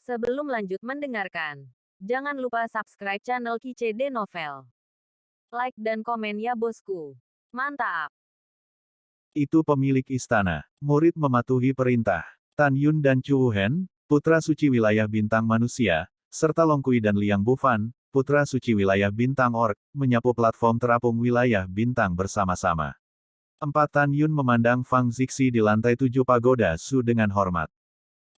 Sebelum lanjut mendengarkan, jangan lupa subscribe channel KCD Novel. Like dan komen ya bosku. Mantap. Itu pemilik istana. Murid mematuhi perintah. Tan Yun dan Chu Wuhen, putra suci wilayah bintang manusia, serta Long Kui dan Liang Bufan, putra suci wilayah bintang orc, menyapu platform terapung wilayah bintang bersama-sama. Tan Yun memandang Fang Zixi di lantai 7 pagoda Su dengan hormat.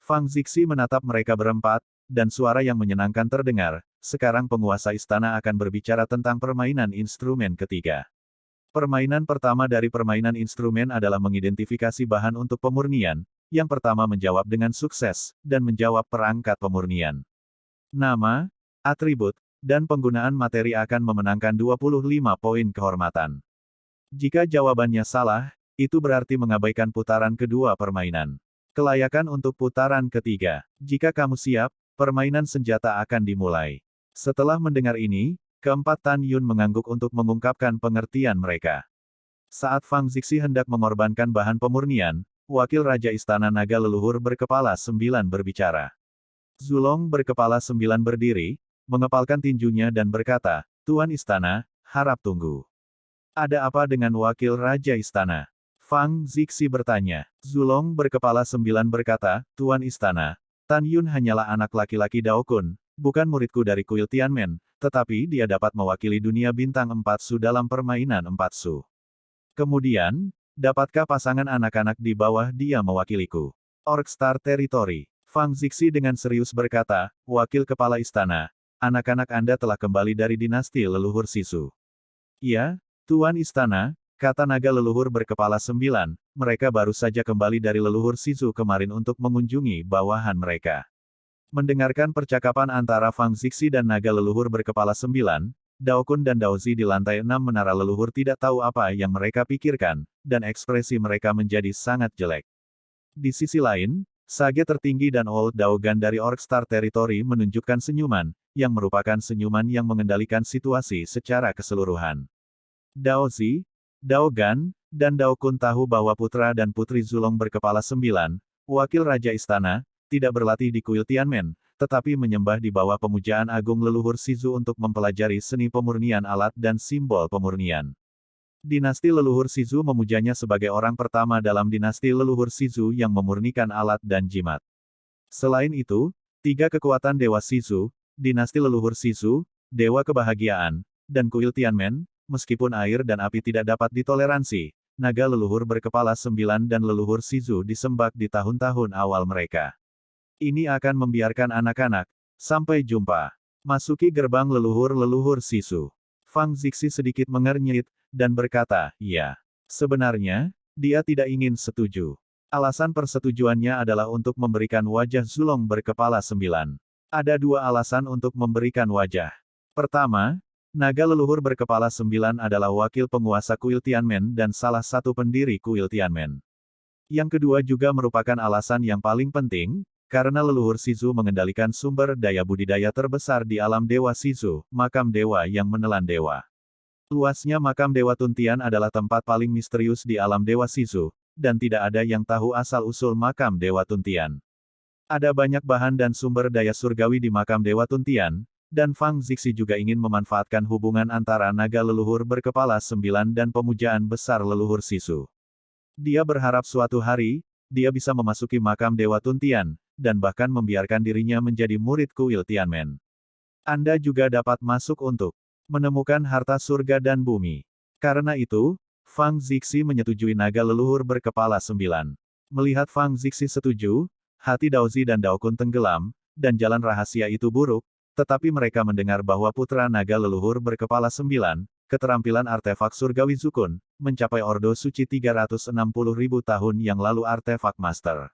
Fang Zixi menatap mereka berempat, dan suara yang menyenangkan terdengar. Sekarang penguasa istana akan berbicara tentang permainan instrumen ketiga. Permainan pertama dari permainan instrumen adalah mengidentifikasi bahan untuk pemurnian. Yang pertama menjawab dengan sukses, dan menjawab perangkat pemurnian. Nama, atribut, dan penggunaan materi akan memenangkan 25 poin kehormatan. Jika jawabannya salah, itu berarti mengabaikan putaran kedua permainan. Kelayakan untuk putaran ketiga. Jika kamu siap, permainan senjata akan dimulai. Setelah mendengar ini, keempat Tan Yun mengangguk untuk mengungkapkan pengertian mereka. Saat Fang Zixi hendak mengorbankan bahan pemurnian, Wakil Raja Istana Naga Leluhur berkepala 9 berbicara. Zulong berkepala 9 berdiri, mengepalkan tinjunya dan berkata, "Tuan Istana, harap tunggu." "Ada apa dengan Wakil Raja Istana?" Fang Zixi bertanya. Zulong berkepala 9 berkata, "Tuan Istana, Tan Yun hanyalah anak laki-laki Dao Kun, bukan muridku dari kuil Tianmen, tetapi dia dapat mewakili dunia bintang 4 Su dalam permainan 4 Su. Kemudian, dapatkah pasangan anak-anak di bawah dia mewakiliku?" Orc Star Territory. Fang Zixi dengan serius berkata, "Wakil Kepala Istana, anak-anak Anda telah kembali dari dinasti leluhur Sisu." "Ya, Tuan Istana," kata naga leluhur berkepala 9, "mereka baru saja kembali dari leluhur Sisu kemarin untuk mengunjungi bawahan mereka." Mendengarkan percakapan antara Fang Zixi dan naga leluhur berkepala 9, Dao Kun dan Dao Zi di lantai 6 menara leluhur tidak tahu apa yang mereka pikirkan, dan ekspresi mereka menjadi sangat jelek. Di sisi lain, Sage tertinggi dan Old Daogan dari Orc Star Territory menunjukkan senyuman, yang merupakan senyuman yang mengendalikan situasi secara keseluruhan. Dao Zi, Daogan, dan Dao Kun tahu bahwa putra dan putri Zulong berkepala 9, wakil Raja Istana, tidak berlatih di kuil Tianmen, tetapi menyembah di bawah pemujaan agung leluhur Sizu untuk mempelajari seni pemurnian alat dan simbol pemurnian. Dinasti leluhur Sizu memujanya sebagai orang pertama dalam dinasti leluhur Sizu yang memurnikan alat dan jimat. Selain itu, 3 kekuatan Dewa Sizu, dinasti leluhur Sizu, Dewa Kebahagiaan, dan kuil Tianmen, meskipun air dan api tidak dapat ditoleransi, naga leluhur berkepala 9 dan leluhur Sizu disembah di tahun-tahun awal mereka. Ini akan membiarkan anak-anak. Sampai jumpa. Masuki gerbang leluhur-leluhur Sisu. Fang Zixi sedikit mengernyit, dan berkata, "Ya. Sebenarnya, dia tidak ingin setuju." Alasan persetujuannya adalah untuk memberikan wajah Zulong berkepala 9. Ada 2 alasan untuk memberikan wajah. Pertama, naga leluhur berkepala 9 adalah wakil penguasa kuil Tianmen dan salah satu pendiri kuil Tianmen. Yang kedua juga merupakan alasan yang paling penting, karena leluhur Sizu mengendalikan sumber daya budidaya terbesar di alam Dewa Sizu, makam dewa yang menelan dewa. Luasnya makam Dewa Tuntian adalah tempat paling misterius di alam Dewa Sizu, dan tidak ada yang tahu asal-usul makam Dewa Tuntian. Ada banyak bahan dan sumber daya surgawi di makam Dewa Tuntian, dan Fang Zixi juga ingin memanfaatkan hubungan antara naga leluhur berkepala 9 dan pemujaan besar leluhur Sisu. Dia berharap suatu hari, dia bisa memasuki makam Dewa Tuntian, dan bahkan membiarkan dirinya menjadi murid kuil Tianmen. Anda juga dapat masuk untuk menemukan harta surga dan bumi. Karena itu, Fang Zixi menyetujui naga leluhur berkepala 9. Melihat Fang Zixi setuju, hati Dao Zi dan Dao Kun tenggelam, dan jalan rahasia itu buruk, tetapi mereka mendengar bahwa putra naga leluhur berkepala 9, keterampilan artefak surgawi Zukun, mencapai Ordo Suci 360.000 tahun yang lalu artefak master.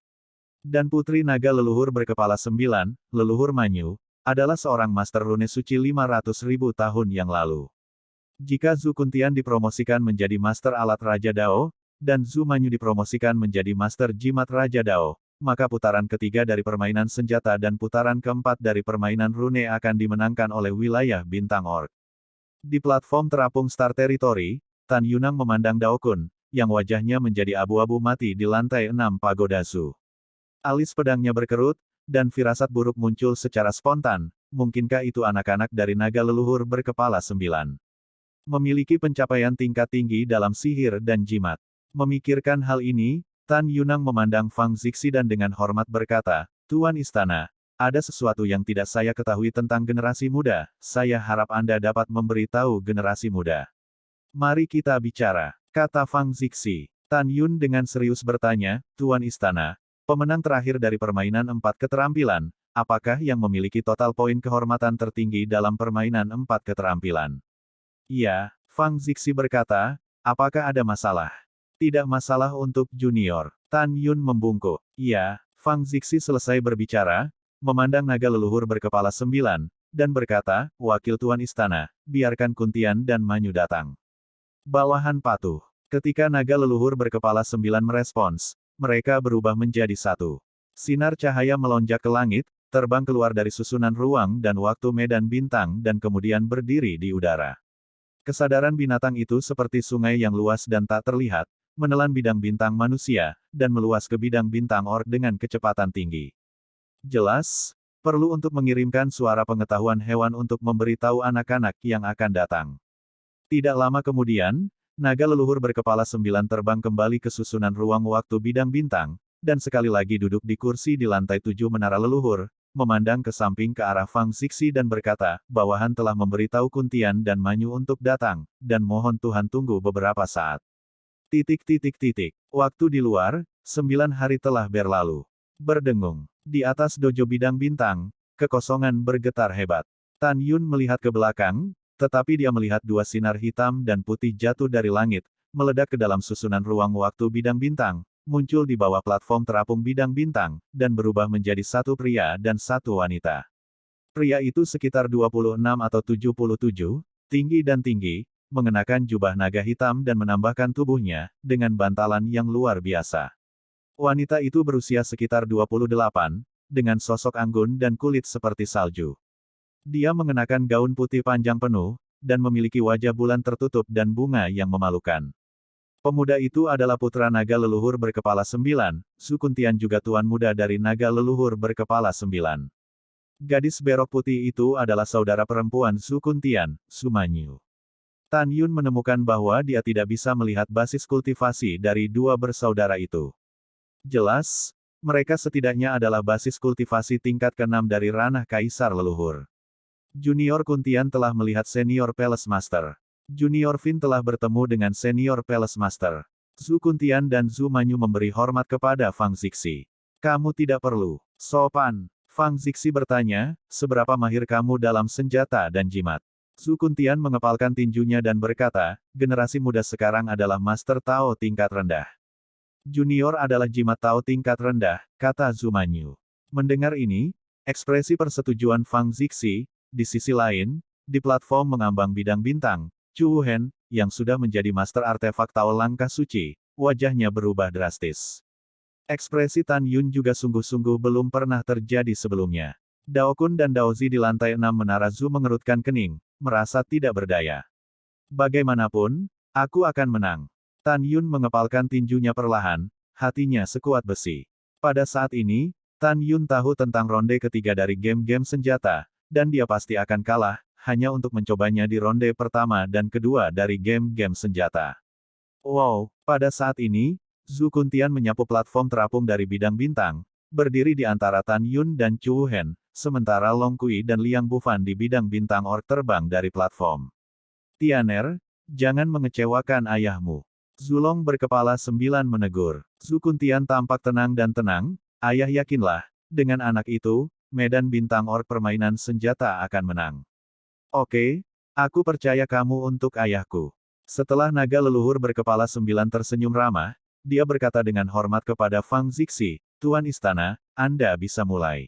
Dan putri naga leluhur berkepala 9, leluhur Manyu, adalah seorang master rune suci 500.000 tahun yang lalu. Jika Zhu Kuntian dipromosikan menjadi master alat Raja Dao, dan Zhu Manyu dipromosikan menjadi master jimat Raja Dao, maka putaran ketiga dari permainan senjata dan putaran keempat dari permainan rune akan dimenangkan oleh wilayah bintang orc. Di platform terapung Star Territory, Tan Yunang memandang Dao Kun, yang wajahnya menjadi abu-abu mati di lantai 6 pagoda Su. Alis pedangnya berkerut, dan firasat buruk muncul secara spontan, mungkinkah itu anak-anak dari naga leluhur berkepala 9? Memiliki pencapaian tingkat tinggi dalam sihir dan jimat. Memikirkan hal ini, Tan Yunang memandang Fang Zixi dan dengan hormat berkata, Tuan Istana, ada sesuatu yang tidak saya ketahui tentang generasi muda, saya harap Anda dapat memberitahu generasi muda. Mari kita bicara, kata Fang Zixi. Tan Yun dengan serius bertanya, Tuan Istana, pemenang terakhir dari permainan 4 keterampilan, apakah yang memiliki total poin kehormatan tertinggi dalam permainan 4 keterampilan? Iya, Fang Zixi berkata, apakah ada masalah? Tidak masalah untuk junior. Tan Yun membungkuk. Iya, Fang Zixi selesai berbicara, memandang naga leluhur berkepala 9, dan berkata, Wakil Tuan Istana, biarkan Kuntian dan Manyu datang. Bawahan patuh. Ketika naga leluhur berkepala 9 merespons, mereka berubah menjadi satu. Sinar cahaya melonjak ke langit, terbang keluar dari susunan ruang dan waktu medan bintang dan kemudian berdiri di udara. Kesadaran binatang itu seperti sungai yang luas dan tak terlihat, menelan bidang bintang manusia, dan meluas ke bidang bintang orc dengan kecepatan tinggi. Jelas, perlu untuk mengirimkan suara pengetahuan hewan untuk memberitahu anak-anak yang akan datang. Tidak lama kemudian, naga leluhur berkepala 9 terbang kembali ke susunan ruang waktu bidang bintang, dan sekali lagi duduk di kursi di lantai 7 menara leluhur, memandang ke samping ke arah Fang Zixi dan berkata, bawahan telah memberitahu Kuntian dan Manyu untuk datang, dan mohon Tuhan tunggu beberapa saat. Waktu di luar, 9 hari telah berlalu. Berdengung. Di atas dojo bidang bintang, kekosongan bergetar hebat. Tan Yun melihat ke belakang, tetapi dia melihat 2 sinar hitam dan putih jatuh dari langit, meledak ke dalam susunan ruang waktu bidang bintang, muncul di bawah platform terapung bidang bintang, dan berubah menjadi 1 pria dan 1 wanita. Pria itu sekitar 26 atau 77, tinggi, mengenakan jubah naga hitam dan menambahkan tubuhnya, dengan bantalan yang luar biasa. Wanita itu berusia sekitar 28, dengan sosok anggun dan kulit seperti salju. Dia mengenakan gaun putih panjang penuh, dan memiliki wajah bulan tertutup dan bunga yang memalukan. Pemuda itu adalah putra naga leluhur berkepala 9, Su Kuntian juga tuan muda dari naga leluhur berkepala 9. Gadis berok putih itu adalah saudara perempuan Su Kuntian, Su Manyu. Tan Yun menemukan bahwa dia tidak bisa melihat basis kultivasi dari 2 bersaudara itu. Jelas, mereka setidaknya adalah basis kultivasi tingkat ke-6 dari ranah kaisar leluhur. Junior Kuntian telah melihat Senior Palace Master. Junior Fin telah bertemu dengan Senior Palace Master. Su Kuntian dan Su Manyu memberi hormat kepada Fang Zixi. Kamu tidak perlu sopan. Fang Zixi bertanya, seberapa mahir kamu dalam senjata dan jimat? Su Kuntian mengepalkan tinjunya dan berkata, generasi muda sekarang adalah Master Tao tingkat rendah. Junior adalah jimat Tao tingkat rendah, kata Su Manyu. Mendengar ini, ekspresi persetujuan Fang Zixi, di sisi lain, di platform mengambang bidang bintang, Chu Wuhen, yang sudah menjadi Master Artefak Tao langkah suci, wajahnya berubah drastis. Ekspresi Tan Yun juga sungguh-sungguh belum pernah terjadi sebelumnya. Dao Kun dan Dao Zi di lantai 6 menara Zu mengerutkan kening, merasa tidak berdaya. Bagaimanapun, aku akan menang. Tan Yun mengepalkan tinjunya perlahan, hatinya sekuat besi. Pada saat ini, Tan Yun tahu tentang ronde ketiga dari game-game senjata, dan dia pasti akan kalah, hanya untuk mencobanya di ronde pertama dan kedua dari game-game senjata. Wow, pada saat ini, Zu Kuntian menyapu platform terapung dari bidang bintang, berdiri di antara Tan Yun dan Chu Wuhen, sementara Long Kui dan Liang Bufan di bidang bintang orc terbang dari platform. Tianer, jangan mengecewakan ayahmu. Zulong berkepala 9 menegur. Zu Kuntian tampak tenang dan tenang, ayah yakinlah, dengan anak itu, medan bintang orc permainan senjata akan menang. Oke, aku percaya kamu untuk ayahku. Setelah naga leluhur berkepala 9 tersenyum ramah, dia berkata dengan hormat kepada Fang Zixi, Tuan Istana, Anda bisa mulai.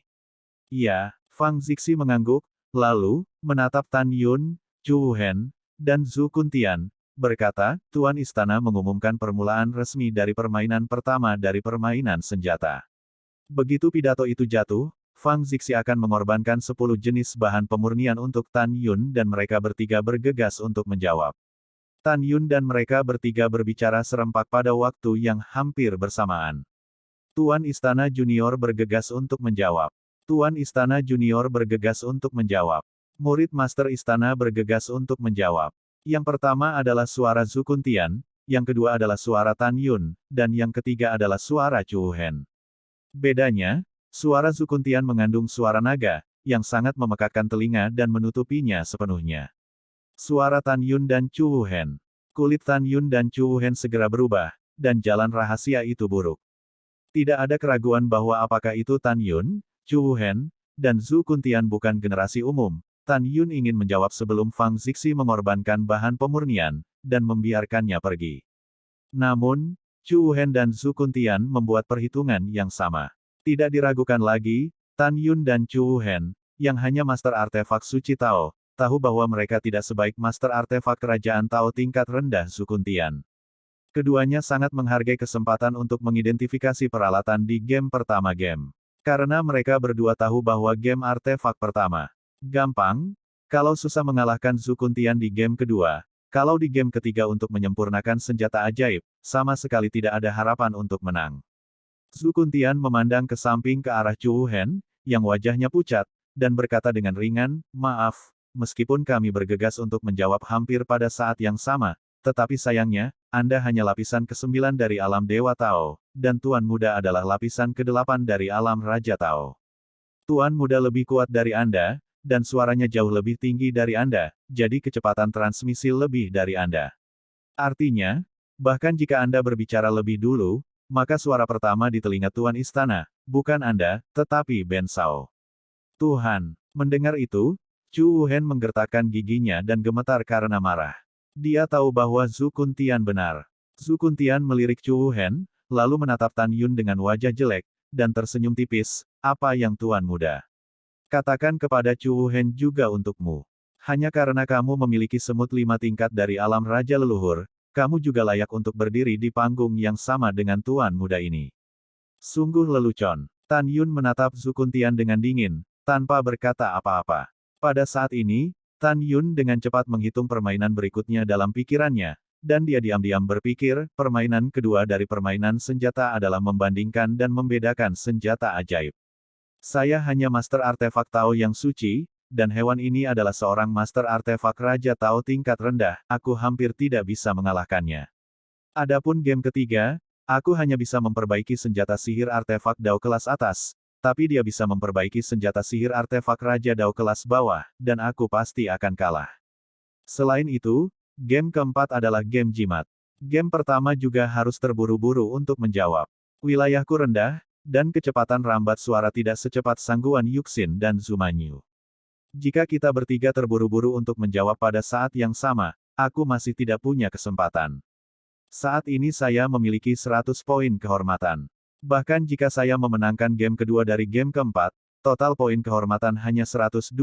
Iya, Fang Zixi mengangguk, lalu, menatap Tan Yun, Chu Wuhen, dan Zu Kuntian, berkata, Tuan Istana mengumumkan permulaan resmi dari permainan pertama dari permainan senjata. Begitu pidato itu jatuh, Fang Zixi akan mengorbankan 10 jenis bahan pemurnian untuk Tan Yun dan mereka bertiga bergegas untuk menjawab. Tan Yun dan mereka bertiga berbicara serempak pada waktu yang hampir bersamaan. Tuan Istana Junior bergegas untuk menjawab. Tuan Istana Junior bergegas untuk menjawab. Murid Master Istana bergegas untuk menjawab. Yang pertama adalah suara Zhu Kuntian, yang kedua adalah suara Tan Yun, dan yang ketiga adalah suara Chu Hen. Bedanya, suara Zhu Kuntian mengandung suara naga, yang sangat memekakkan telinga dan menutupinya sepenuhnya. Suara Tan Yun dan Chu Hen. Kulit Tan Yun dan Chu Hen segera berubah, dan jalan rahasia itu buruk. Tidak ada keraguan bahwa apakah itu Tan Yun, Chu Hen, dan Zhu Kuntian bukan generasi umum. Tan Yun ingin menjawab sebelum Fang Zixi mengorbankan bahan pemurnian, dan membiarkannya pergi. Namun, Chu Hen dan Zhu Kuntian membuat perhitungan yang sama. Tidak diragukan lagi, Tan Yun dan Chu Hen, yang hanya master artefak suci Tao, tahu bahwa mereka tidak sebaik master artefak kerajaan Tao tingkat rendah Zhu Kuntian. Keduanya sangat menghargai kesempatan untuk mengidentifikasi peralatan di game pertama game. Karena mereka berdua tahu bahwa game artefak pertama gampang, kalau susah mengalahkan Zhu Kuntian di game kedua, kalau di game ketiga untuk menyempurnakan senjata ajaib, sama sekali tidak ada harapan untuk menang. Zhu Kuntian memandang ke samping ke arah Chu Hen, yang wajahnya pucat, dan berkata dengan ringan, "Maaf, meskipun kami bergegas untuk menjawab hampir pada saat yang sama, tetapi sayangnya, Anda hanya lapisan ke-9 dari alam Dewa Tao, dan Tuan Muda adalah lapisan ke-8 dari alam Raja Tao. Tuan Muda lebih kuat dari Anda, dan suaranya jauh lebih tinggi dari Anda, jadi kecepatan transmisi lebih dari Anda. Artinya, bahkan jika Anda berbicara lebih dulu, maka suara pertama di telinga Tuan Istana, bukan Anda, tetapi Ben Shao." Tuhan, mendengar itu, Chu Hen menggertakkan giginya dan gemetar karena marah. Dia tahu bahwa Zhu Kuntian benar. Zhu Kuntian melirik Chu Hen, lalu menatap Tan Yun dengan wajah jelek, dan tersenyum tipis, "Apa yang Tuan Muda katakan kepada Chu Hen juga untukmu. Hanya karena kamu memiliki semut 5 tingkat dari alam Raja Leluhur, kamu juga layak untuk berdiri di panggung yang sama dengan Tuan Muda ini." Sungguh lelucon. Tan Yun menatap Zhu Kuntian dengan dingin, tanpa berkata apa-apa. Pada saat ini, Tan Yun dengan cepat menghitung permainan berikutnya dalam pikirannya, dan dia diam-diam berpikir, permainan kedua dari permainan senjata adalah membandingkan dan membedakan senjata ajaib. Saya hanya master artefak Tao yang suci, dan hewan ini adalah seorang master artefak Raja Tao tingkat rendah, aku hampir tidak bisa mengalahkannya. Adapun game ketiga, aku hanya bisa memperbaiki senjata sihir artefak Dao kelas atas, tapi dia bisa memperbaiki senjata sihir artefak Raja Dao kelas bawah, dan aku pasti akan kalah. Selain itu, game keempat adalah game jimat. Game pertama juga harus terburu-buru untuk menjawab. Wilayahku rendah, dan kecepatan rambat suara tidak secepat Sangguan Yuxin dan Zumanyu. Jika kita bertiga terburu-buru untuk menjawab pada saat yang sama, aku masih tidak punya kesempatan. Saat ini saya memiliki 100 poin kehormatan. Bahkan jika saya memenangkan game kedua dari game keempat, total poin kehormatan hanya 125.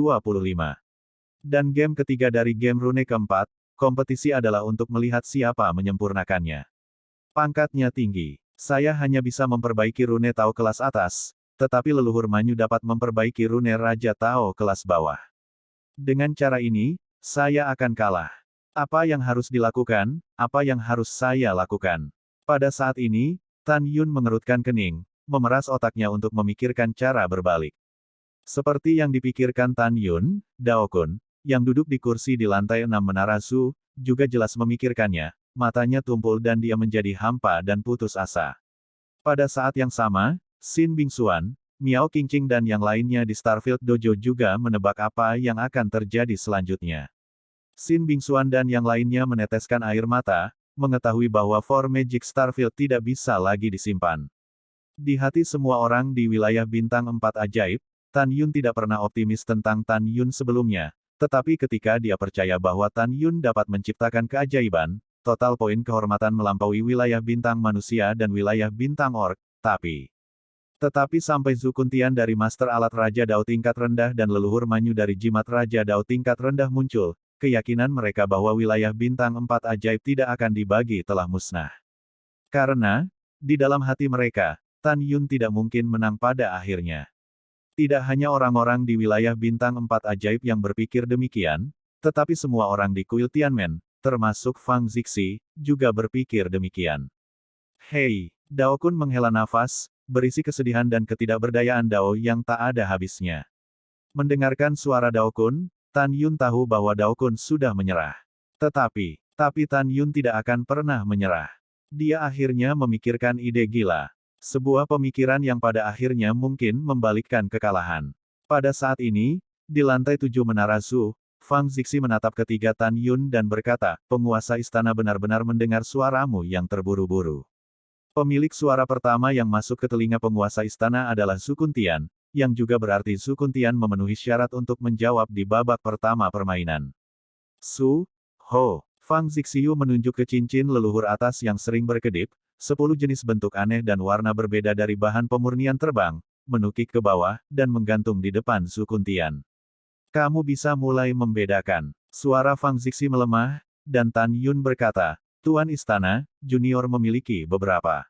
Dan game ketiga dari game rune keempat, kompetisi adalah untuk melihat siapa menyempurnakannya. Pangkatnya tinggi. Saya hanya bisa memperbaiki rune Tao kelas atas, tetapi leluhur Manyu dapat memperbaiki rune Raja Tao kelas bawah. Dengan cara ini, saya akan kalah. Apa yang harus dilakukan? Apa yang harus saya lakukan? Pada saat ini, Tan Yun mengerutkan kening, memeras otaknya untuk memikirkan cara berbalik. Seperti yang dipikirkan Tan Yun, Dao Kun, yang duduk di kursi di lantai 6 Menara Zhu, juga jelas memikirkannya, matanya tumpul dan dia menjadi hampa dan putus asa. Pada saat yang sama, Xin Bingxuan, Miao Qingqing dan yang lainnya di Starfield Dojo juga menebak apa yang akan terjadi selanjutnya. Xin Bingxuan dan yang lainnya meneteskan air mata, mengetahui bahwa For Magic Starfield tidak bisa lagi disimpan. Di hati semua orang di wilayah bintang 4 ajaib, Tan Yun tidak pernah optimis tentang Tan Yun sebelumnya, tetapi ketika dia percaya bahwa Tan Yun dapat menciptakan keajaiban, total poin kehormatan melampaui wilayah bintang manusia dan wilayah bintang orc, tetapi sampai Zhu Kuntian dari Master Alat Raja Dao tingkat rendah dan leluhur Manyu dari Jimat Raja Dao tingkat rendah muncul, keyakinan mereka bahwa wilayah bintang 4 ajaib tidak akan dibagi telah musnah. Karena, di dalam hati mereka, Tan Yun tidak mungkin menang pada akhirnya. Tidak hanya orang-orang di wilayah bintang 4 ajaib yang berpikir demikian, tetapi semua orang di kuil Tianmen, termasuk Fang Zixi, juga berpikir demikian. Hei, Dao Kun menghela nafas, berisi kesedihan dan ketidakberdayaan Dao yang tak ada habisnya. Mendengarkan suara Dao Kun, Tan Yun tahu bahwa Dao Kun sudah menyerah. Tetapi Tan Yun tidak akan pernah menyerah. Dia akhirnya memikirkan ide gila. Sebuah pemikiran yang pada akhirnya mungkin membalikkan kekalahan. Pada saat ini, di lantai 7 Menara Zhu, Fang Zixi menatap ketiga Tan Yun dan berkata, penguasa istana benar-benar mendengar suaramu yang terburu-buru. Pemilik suara pertama yang masuk ke telinga penguasa istana adalah Zhu Kuntian, yang juga berarti Zhu Kuntian memenuhi syarat untuk menjawab di babak pertama permainan. Su, Ho, Fang Zixiu menunjuk ke cincin leluhur atas yang sering berkedip, 10 jenis bentuk aneh dan warna berbeda dari bahan pemurnian terbang, menukik ke bawah, dan menggantung di depan Zhu Kuntian. Kamu bisa mulai membedakan. Suara Fang Zixi melemah, dan Tan Yun berkata, Tuan Istana, Junior memiliki beberapa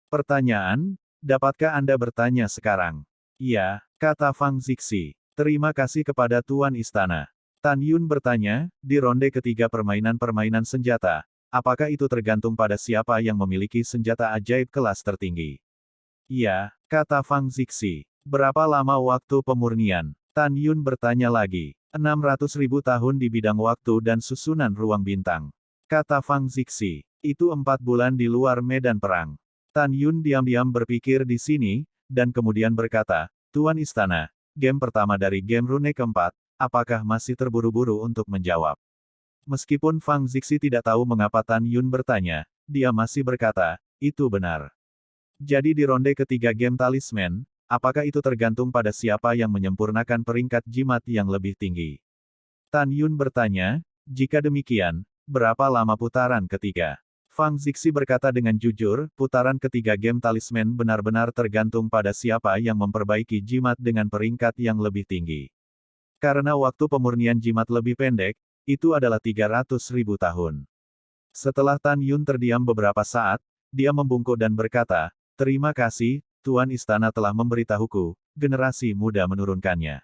pertanyaan, dapatkah Anda bertanya sekarang? Iya, kata Fang Zixi. Terima kasih kepada Tuan Istana. Tan Yun bertanya, di ronde ketiga permainan-permainan senjata, apakah itu tergantung pada siapa yang memiliki senjata ajaib kelas tertinggi? Iya, kata Fang Zixi. Berapa lama waktu pemurnian? Tan Yun bertanya lagi. 600.000 tahun di bidang waktu dan susunan ruang bintang. Kata Fang Zixi. Itu 4 bulan di luar medan perang. Tan Yun diam-diam berpikir di sini, dan kemudian berkata, Tuan Istana, game pertama dari game rune keempat, apakah masih terburu-buru untuk menjawab? Meskipun Fang Zixi tidak tahu mengapa Tan Yun bertanya, dia masih berkata, itu benar. Jadi di ronde ketiga game talisman, apakah itu tergantung pada siapa yang menyempurnakan peringkat jimat yang lebih tinggi? Tan Yun bertanya, jika demikian, berapa lama putaran ketiga? Fang Zixi berkata dengan jujur, putaran ketiga game talisman benar-benar tergantung pada siapa yang memperbaiki jimat dengan peringkat yang lebih tinggi. Karena waktu pemurnian jimat lebih pendek, itu adalah 300.000 tahun. Setelah Tan Yun terdiam beberapa saat, dia membungkuk dan berkata, terima kasih, Tuan Istana telah memberitahuku, generasi muda menurunkannya.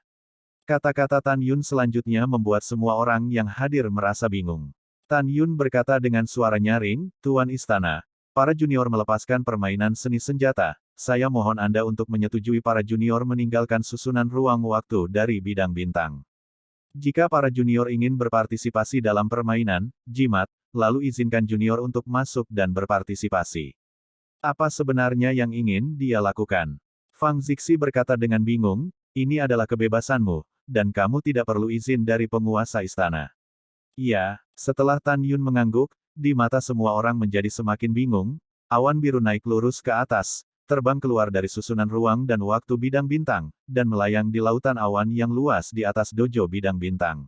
Kata-kata Tan Yun selanjutnya membuat semua orang yang hadir merasa bingung. Tan Yun berkata dengan suara nyaring, Tuan Istana, para junior melepaskan permainan seni senjata, saya mohon Anda untuk menyetujui para junior meninggalkan susunan ruang waktu dari bidang bintang. Jika para junior ingin berpartisipasi dalam permainan, jimat, lalu izinkan junior untuk masuk dan berpartisipasi. Apa sebenarnya yang ingin dia lakukan? Fang Zixi berkata dengan bingung, ini adalah kebebasanmu, dan kamu tidak perlu izin dari penguasa istana. Iya, setelah Tan Yun mengangguk, di mata semua orang menjadi semakin bingung, awan biru naik lurus ke atas, terbang keluar dari susunan ruang dan waktu bidang bintang, dan melayang di lautan awan yang luas di atas dojo bidang bintang.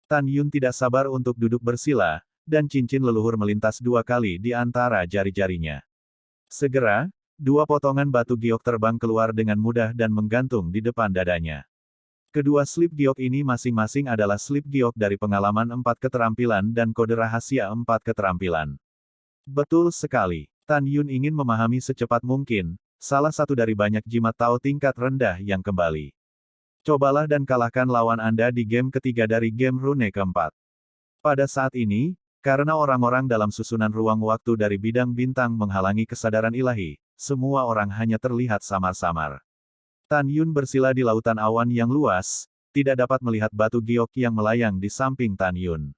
Tan Yun tidak sabar untuk duduk bersila, dan cincin leluhur melintas 2 kali di antara jari-jarinya. Segera, 2 potongan batu giok terbang keluar dengan mudah dan menggantung di depan dadanya. Kedua slip giok ini masing-masing adalah slip giok dari pengalaman 4 keterampilan dan kode rahasia 4 keterampilan. Betul sekali. Tan Yun ingin memahami secepat mungkin, salah satu dari banyak jimat Tao tingkat rendah yang kembali. Cobalah dan kalahkan lawan Anda di game ketiga dari game rune keempat. Pada saat ini, karena orang-orang dalam susunan ruang waktu dari bidang bintang menghalangi kesadaran ilahi, semua orang hanya terlihat samar-samar. Tan Yun bersila di lautan awan yang luas, tidak dapat melihat batu giok yang melayang di samping Tan Yun.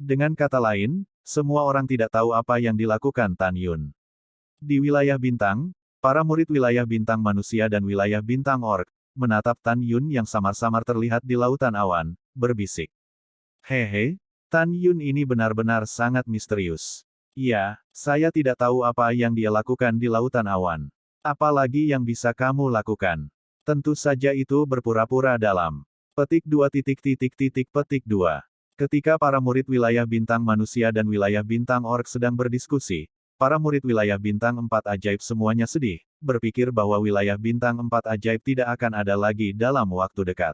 Dengan kata lain, semua orang tidak tahu apa yang dilakukan Tan Yun. Di wilayah bintang, para murid wilayah bintang manusia dan wilayah bintang orc, menatap Tan Yun yang samar-samar terlihat di lautan awan, berbisik. Hehe, Tan Yun ini benar-benar sangat misterius. Iya, saya tidak tahu apa yang dia lakukan di lautan awan. Apalagi yang bisa kamu lakukan? Tentu saja itu berpura-pura dalam. Petik 2 petik 2. Ketika para murid wilayah bintang manusia dan wilayah bintang orc sedang berdiskusi, para murid wilayah bintang 4 ajaib semuanya sedih, berpikir bahwa wilayah bintang 4 ajaib tidak akan ada lagi dalam waktu dekat.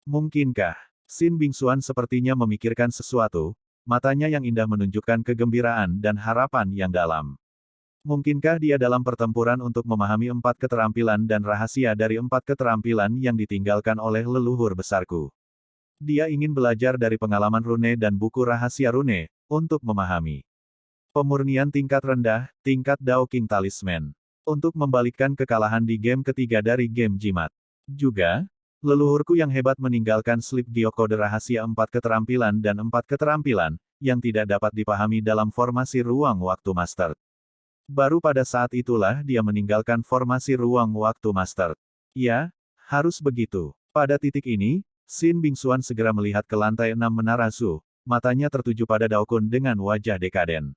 Mungkinkah? Xin Bingxuan sepertinya memikirkan sesuatu, matanya yang indah menunjukkan kegembiraan dan harapan yang dalam. Mungkinkah dia dalam pertempuran untuk memahami 4 keterampilan dan rahasia dari 4 keterampilan yang ditinggalkan oleh leluhur besarku? Dia ingin belajar dari pengalaman rune dan buku rahasia rune, untuk memahami pemurnian tingkat rendah, tingkat Dao King Talisman. untuk membalikkan kekalahan di game ketiga dari game jimat. Juga, leluhurku yang hebat meninggalkan slip giok kode rahasia 4 keterampilan dan 4 keterampilan, yang tidak dapat dipahami dalam formasi ruang waktu master. Baru pada saat itulah dia meninggalkan formasi ruang waktu master. Ya, harus begitu. Pada titik ini, Xin Bingxuan segera melihat ke lantai 6 Menara Zhu, matanya tertuju pada Dao Kun dengan wajah dekaden.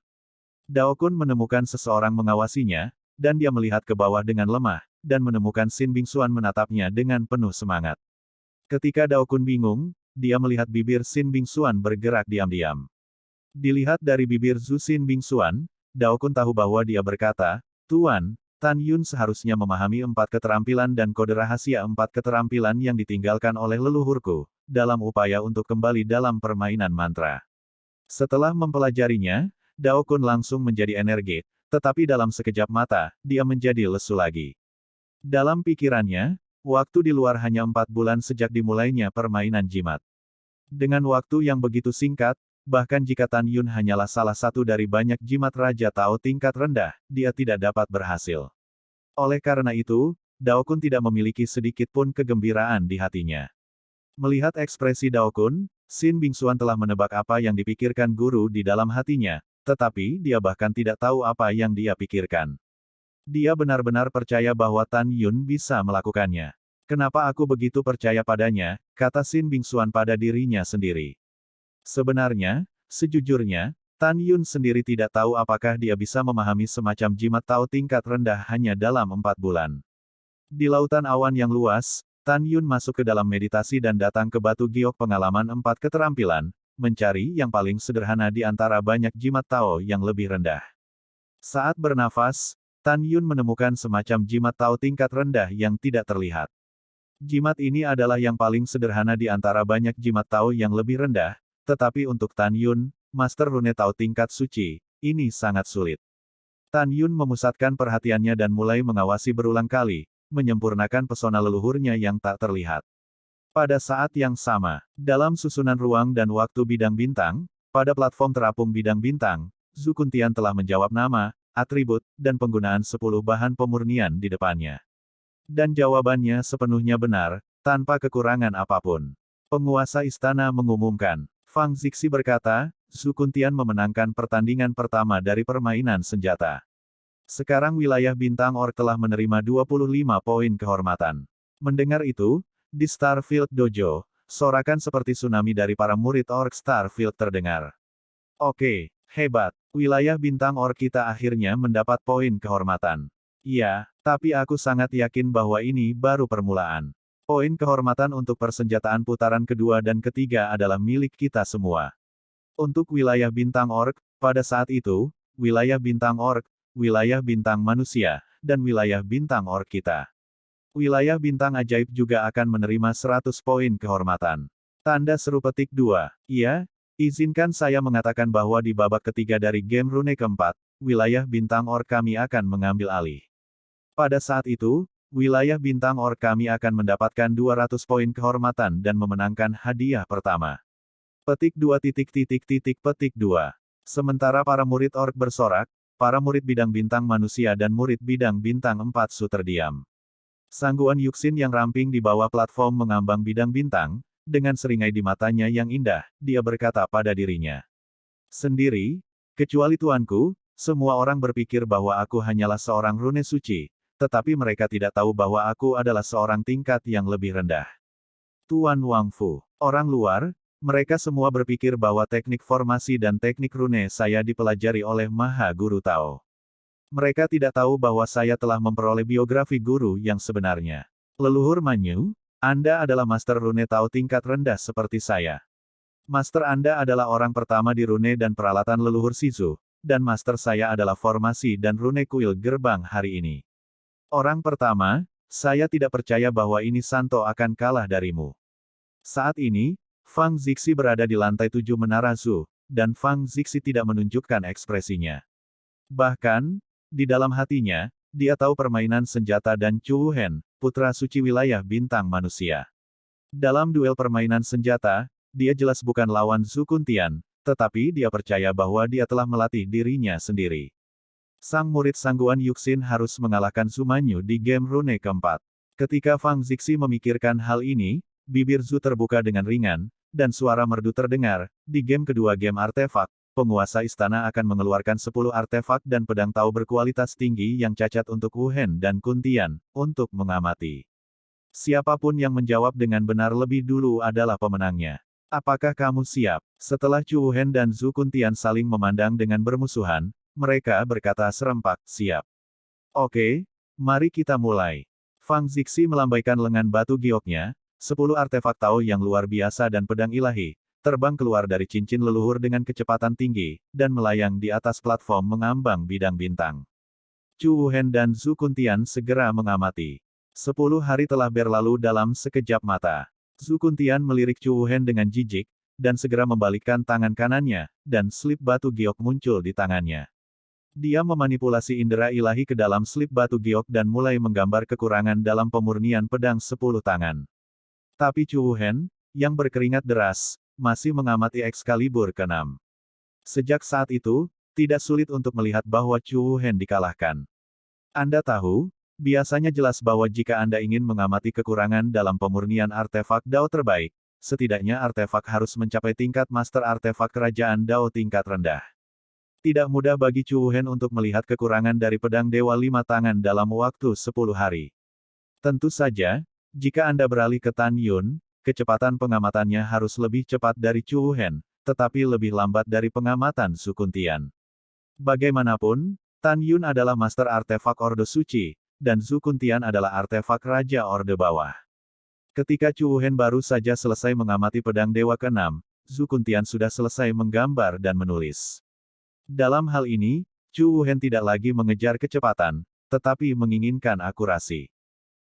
Dao Kun menemukan seseorang mengawasinya, dan dia melihat ke bawah dengan lemah, dan menemukan Xin Bingxuan menatapnya dengan penuh semangat. Ketika Dao Kun bingung, dia melihat bibir Xin Bingxuan bergerak diam-diam. Dilihat dari bibir Zhu Xin Bingxuan, Dao Kun tahu bahwa dia berkata, "Tuan, Tan Yun seharusnya memahami 4 keterampilan dan kode rahasia 4 keterampilan yang ditinggalkan oleh leluhurku, dalam upaya untuk kembali dalam permainan mantra." Setelah mempelajarinya, Dao Kun langsung menjadi energik, tetapi dalam sekejap mata, dia menjadi lesu lagi. Dalam pikirannya, waktu di luar hanya 4 bulan sejak dimulainya permainan jimat. Dengan waktu yang begitu singkat, bahkan jika Tan Yun hanyalah salah satu dari banyak jimat Raja Tao tingkat rendah, dia tidak dapat berhasil. Oleh karena itu, Dao Kun tidak memiliki sedikit pun kegembiraan di hatinya. Melihat ekspresi Dao Kun, Xin Bingxuan telah menebak apa yang dipikirkan guru di dalam hatinya, tetapi dia bahkan tidak tahu apa yang dia pikirkan. Dia benar-benar percaya bahwa Tan Yun bisa melakukannya. "Kenapa aku begitu percaya padanya?" kata Xin Bingxuan pada dirinya sendiri. Sebenarnya, sejujurnya, Tan Yun sendiri tidak tahu apakah dia bisa memahami semacam jimat Tao tingkat rendah hanya dalam 4 bulan. Di lautan awan yang luas, Tan Yun masuk ke dalam meditasi dan datang ke batu giok pengalaman 4 keterampilan, mencari yang paling sederhana di antara banyak jimat Tao yang lebih rendah. Saat bernafas, Tan Yun menemukan semacam jimat Tao tingkat rendah yang tidak terlihat. Jimat ini adalah yang paling sederhana di antara banyak jimat Tao yang lebih rendah, tetapi untuk Tan Yun, Master Rune Tao tingkat suci, ini sangat sulit. Tan Yun memusatkan perhatiannya dan mulai mengawasi berulang kali, menyempurnakan pesona leluhurnya yang tak terlihat. Pada saat yang sama, dalam susunan ruang dan waktu bidang bintang, pada platform terapung bidang bintang, Zhu Kuntian telah menjawab nama, atribut, dan penggunaan 10 bahan pemurnian di depannya. Dan jawabannya sepenuhnya benar, tanpa kekurangan apapun. Penguasa istana mengumumkan. Fang Zixi berkata, Zhu Kuntian memenangkan pertandingan pertama dari permainan senjata. Sekarang wilayah bintang Orc telah menerima 25 poin kehormatan. Mendengar itu, di Starfield Dojo, sorakan seperti tsunami dari para murid Orc Starfield terdengar. "Oke, hebat. Wilayah bintang Orc kita akhirnya mendapat poin kehormatan." "Iya, tapi aku sangat yakin bahwa ini baru permulaan. Poin kehormatan untuk persenjataan putaran kedua dan ketiga adalah milik kita semua." Untuk wilayah bintang Orc, pada saat itu, wilayah bintang Orc, wilayah bintang manusia, dan wilayah bintang Orc kita. Wilayah bintang ajaib juga akan menerima 100 poin kehormatan. Tanda seru petik 2. "Iya, izinkan saya mengatakan bahwa di babak ketiga dari game rune keempat, wilayah bintang Orc kami akan mengambil alih. Pada saat itu, wilayah bintang Orc kami akan mendapatkan 200 poin kehormatan dan memenangkan hadiah pertama." Petik 2. Petik 2. Sementara para murid Orc bersorak, para murid bidang bintang manusia dan murid bidang bintang 4 Su terdiam. Sangguan Yuxin yang ramping di bawah platform mengambang bidang bintang, dengan seringai di matanya yang indah, dia berkata pada dirinya sendiri, "Kecuali tuanku, semua orang berpikir bahwa aku hanyalah seorang rune suci, tetapi mereka tidak tahu bahwa aku adalah seorang tingkat yang lebih rendah." Tuan Wang Fu, orang luar, mereka semua berpikir bahwa teknik formasi dan teknik rune saya dipelajari oleh Maha Guru Tao. Mereka tidak tahu bahwa saya telah memperoleh biografi guru yang sebenarnya. Leluhur Manyu, Anda adalah Master Rune Tao tingkat rendah seperti saya. Master Anda adalah orang pertama di rune dan peralatan leluhur Shizu, dan Master saya adalah formasi dan rune kuil gerbang hari ini. Orang pertama, saya tidak percaya bahwa ini Santo akan kalah darimu. Saat ini, Fang Zixi berada di lantai 7 Menara Zhu, dan Fang Zixi tidak menunjukkan ekspresinya. Bahkan, di dalam hatinya, dia tahu permainan senjata dan Chu Wuhen, putra suci wilayah bintang manusia. Dalam duel permainan senjata, dia jelas bukan lawan Zhu Kuntian, tetapi dia percaya bahwa dia telah melatih dirinya sendiri. Sang murid Sangguan Yuxin harus mengalahkan Zumanyu di game rune keempat. Ketika Fang Zixi memikirkan hal ini, bibir Zhu terbuka dengan ringan, dan suara merdu terdengar. Di game kedua game artefak, penguasa istana akan mengeluarkan 10 artefak dan pedang tau berkualitas tinggi yang cacat untuk Wu Hen dan Kuntian, untuk mengamati. Siapapun yang menjawab dengan benar lebih dulu adalah pemenangnya. Apakah kamu siap? Setelah Chu Wu Hen dan Zhu Kuntian saling memandang dengan bermusuhan, mereka berkata serempak, siap. Oke, mari kita mulai. Fang Zixi melambaikan lengan batu gioknya, 10 artefak tau yang luar biasa dan pedang ilahi, terbang keluar dari cincin leluhur dengan kecepatan tinggi, dan melayang di atas platform mengambang bidang bintang. Chu Wu Hen dan Zhu Kuntian segera mengamati. 10 hari telah berlalu dalam sekejap mata. Zhu Kuntian melirik Chu Wu Hen dengan jijik, dan segera membalikkan tangan kanannya, dan slip batu giok muncul di tangannya. Dia memanipulasi indera ilahi ke dalam slip batu giok dan mulai menggambar kekurangan dalam pemurnian pedang 10 tangan. Tapi Chu Wu Hen, yang berkeringat deras, masih mengamati Excalibur ke-6. Sejak saat itu, tidak sulit untuk melihat bahwa Chu Wu Hen dikalahkan. Anda tahu, biasanya jelas bahwa jika Anda ingin mengamati kekurangan dalam pemurnian artefak Dao terbaik, setidaknya artefak harus mencapai tingkat master artefak kerajaan Dao tingkat rendah. Tidak mudah bagi Chu Wu Hen untuk melihat kekurangan dari pedang Dewa 5 tangan dalam waktu 10 hari. Tentu saja, jika Anda beralih ke Tan Yun, kecepatan pengamatannya harus lebih cepat dari Chu Wu Hen, tetapi lebih lambat dari pengamatan Zhu Kuntian. Bagaimanapun, Tan Yun adalah master artefak Orde Suci, dan Zhu Kuntian adalah artefak Raja Orde Bawah. Ketika Chu Wu Hen baru saja selesai mengamati pedang Dewa ke-6, Zhu Kuntian sudah selesai menggambar dan menulis. Dalam hal ini, Chu Wu Hen tidak lagi mengejar kecepatan, tetapi menginginkan akurasi.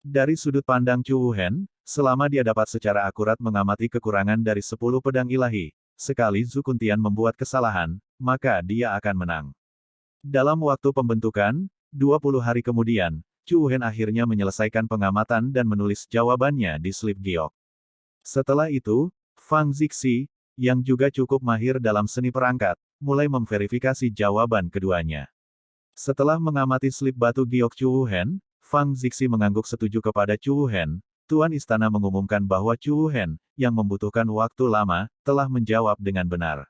Dari sudut pandang Chu Wu Hen, selama dia dapat secara akurat mengamati kekurangan dari 10 pedang ilahi, sekali Zhu Kuntian membuat kesalahan, maka dia akan menang. Dalam waktu pembentukan, 20 hari kemudian, Chu Wu Hen akhirnya menyelesaikan pengamatan dan menulis jawabannya di slip giok. Setelah itu, Fang Zixi, yang juga cukup mahir dalam seni perangkat, mulai memverifikasi jawaban keduanya. Setelah mengamati slip batu giok Chu Wu Hen, Fang Zixi mengangguk setuju kepada Chu Wu Hen. Tuan Istana mengumumkan bahwa Chu Wu Hen, yang membutuhkan waktu lama, telah menjawab dengan benar.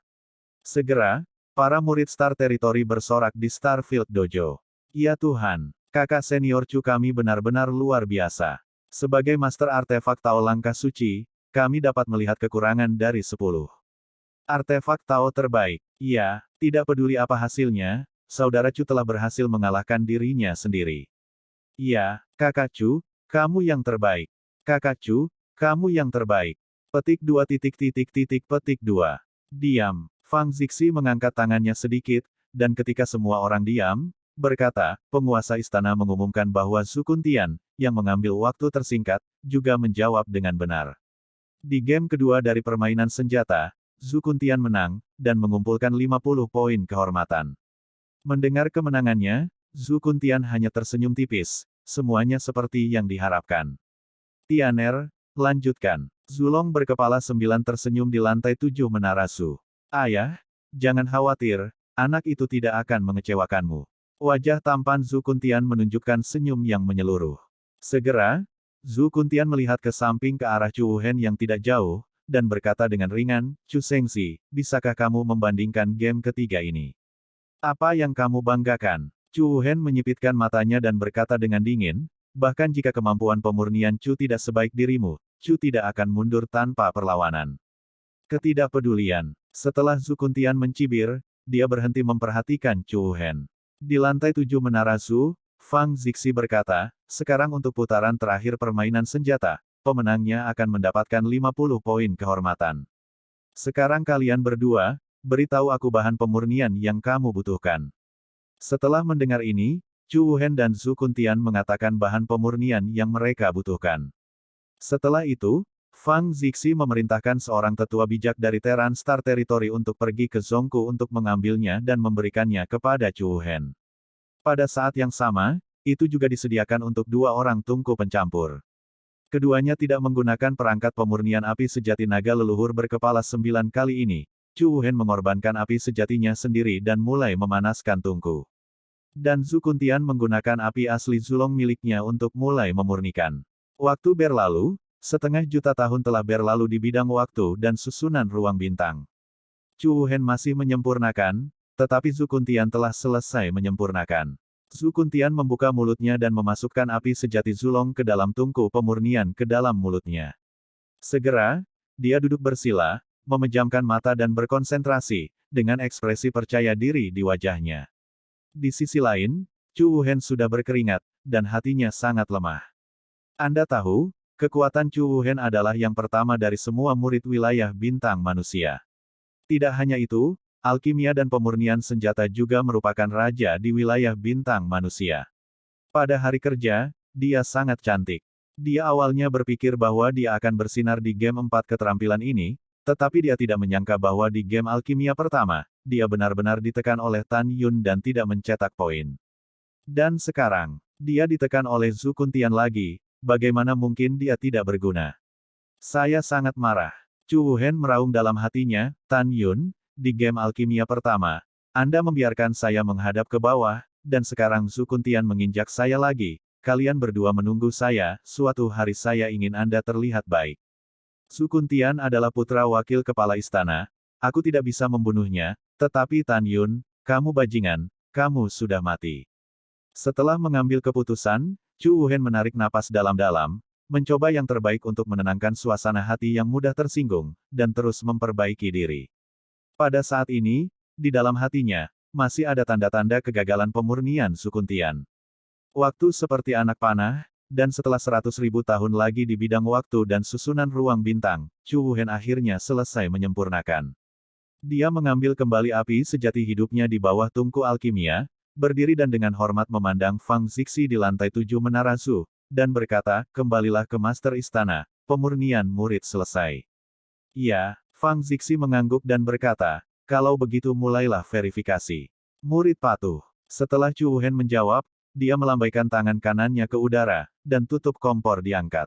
Segera, para murid Star Territory bersorak di Starfield Dojo. Ya Tuhan, kakak senior Chu kami benar-benar luar biasa. Sebagai master artefak Tao langkah suci, kami dapat melihat kekurangan dari 10 artefak Tao terbaik. Iya, tidak peduli apa hasilnya, saudara Chu telah berhasil mengalahkan dirinya sendiri. Iya, kakak Chu, kamu yang terbaik. Kakak Chu, kamu yang terbaik. Petik 2 petik 2. Diam. Fang Zixi mengangkat tangannya sedikit, dan ketika semua orang diam, berkata, penguasa istana mengumumkan bahwa Zhu Kuntian, yang mengambil waktu tersingkat, juga menjawab dengan benar. Di game kedua dari permainan senjata, Zhu Kuntian menang, dan mengumpulkan 50 poin kehormatan. Mendengar kemenangannya, Zhu Kuntian hanya tersenyum tipis, semuanya seperti yang diharapkan. Tianer, lanjutkan. Zulong berkepala 9 tersenyum di lantai 7 menara Su. Ayah, jangan khawatir, anak itu tidak akan mengecewakanmu. Wajah tampan Zhu Kuntian menunjukkan senyum yang menyeluruh. Segera, Zhu Kuntian melihat ke samping ke arah Chu Wu Hen yang tidak jauh, dan berkata dengan ringan, Chu Shengxi, bisakah kamu membandingkan game ketiga ini? Apa yang kamu banggakan? Chu Wu Hen menyipitkan matanya dan berkata dengan dingin, bahkan jika kemampuan pemurnian Chu tidak sebaik dirimu, Chu tidak akan mundur tanpa perlawanan. Ketidakpedulian. Setelah Zhu Kuntian mencibir, dia berhenti memperhatikan Chu Wu Hen. Di lantai 7 menara Su, Fang Zixi berkata, sekarang untuk putaran terakhir permainan senjata, pemenangnya akan mendapatkan 50 poin kehormatan. Sekarang kalian berdua, beritahu aku bahan pemurnian yang kamu butuhkan. Setelah mendengar ini, Chu Wu Hen dan Zhu Kuntian mengatakan bahan pemurnian yang mereka butuhkan. Setelah itu, Fang Zixi memerintahkan seorang tetua bijak dari Terran Star Territory untuk pergi ke Zhongku untuk mengambilnya dan memberikannya kepada Chu Wu Hen. Pada saat yang sama, itu juga disediakan untuk 2 orang tungku pencampur. Keduanya tidak menggunakan perangkat pemurnian api sejati naga leluhur berkepala 9 kali ini. Chu Wu Hen mengorbankan api sejatinya sendiri dan mulai memanaskan tungku. Dan Zhu Kuntian menggunakan api asli Zulong miliknya untuk mulai memurnikan. Waktu berlalu, setengah juta tahun telah berlalu di bidang waktu dan susunan ruang bintang. Chu Wuhen masih menyempurnakan, tetapi Zhu Kuntian telah selesai menyempurnakan. Zhu Kuntian membuka mulutnya dan memasukkan api sejati Zulong ke dalam tungku pemurnian ke dalam mulutnya. Segera, dia duduk bersila, memejamkan mata dan berkonsentrasi, dengan ekspresi percaya diri di wajahnya. Di sisi lain, Chu Wuhen sudah berkeringat, dan hatinya sangat lemah. Anda tahu, kekuatan Chu Wuhen adalah yang pertama dari semua murid wilayah bintang manusia. Tidak hanya itu, alkimia dan pemurnian senjata juga merupakan raja di wilayah bintang manusia. Pada hari kerja, dia sangat cantik. Dia awalnya berpikir bahwa dia akan bersinar di game 4 keterampilan ini, tetapi dia tidak menyangka bahwa di game alkimia pertama, dia benar-benar ditekan oleh Tan Yun dan tidak mencetak poin. Dan sekarang, dia ditekan oleh Zhu Kuntian lagi, bagaimana mungkin dia tidak berguna? Saya sangat marah. Chu Wuhen meraung dalam hatinya, Tan Yun, di game alkimia pertama, Anda membiarkan saya menghadap ke bawah, dan sekarang Zhu Kuntian menginjak saya lagi. Kalian berdua menunggu saya, suatu hari saya ingin Anda terlihat baik. Zhu Kuntian adalah putra wakil kepala istana, aku tidak bisa membunuhnya, tetapi Tan Yun, kamu bajingan, kamu sudah mati. Setelah mengambil keputusan, Chu Wuhen menarik napas dalam-dalam, mencoba yang terbaik untuk menenangkan suasana hati yang mudah tersinggung, dan terus memperbaiki diri. Pada saat ini, di dalam hatinya, masih ada tanda-tanda kegagalan pemurnian Zhu Kuntian. Waktu seperti anak panah, dan setelah 100.000 tahun lagi di bidang waktu dan susunan ruang bintang, Chu Wuhen akhirnya selesai menyempurnakan. Dia mengambil kembali api sejati hidupnya di bawah tungku alkimia, berdiri dan dengan hormat memandang Fang Zixi di lantai 7 Menara Zhu, dan berkata, kembalilah ke Master Istana, pemurnian murid selesai. Iya, Fang Zixi mengangguk dan berkata, kalau begitu mulailah verifikasi. Murid patuh. Setelah Chu Wuhen menjawab, dia melambaikan tangan kanannya ke udara, dan tutup kompor diangkat.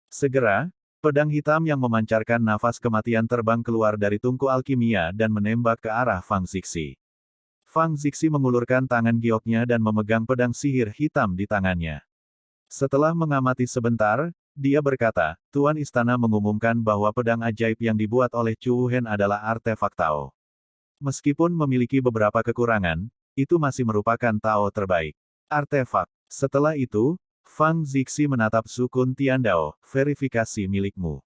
Segera, pedang hitam yang memancarkan nafas kematian terbang keluar dari tungku alkimia dan menembak ke arah Fang Zixi. Fang Zixi mengulurkan tangan gioknya dan memegang pedang sihir hitam di tangannya. Setelah mengamati sebentar, dia berkata, Tuan Istana mengumumkan bahwa pedang ajaib yang dibuat oleh Chu Wuhen adalah artefak Tao. Meskipun memiliki beberapa kekurangan, itu masih merupakan Tao terbaik. Artefak. Setelah itu, Fang Zixi menatap Zhu Kuntian Dao, verifikasi milikmu.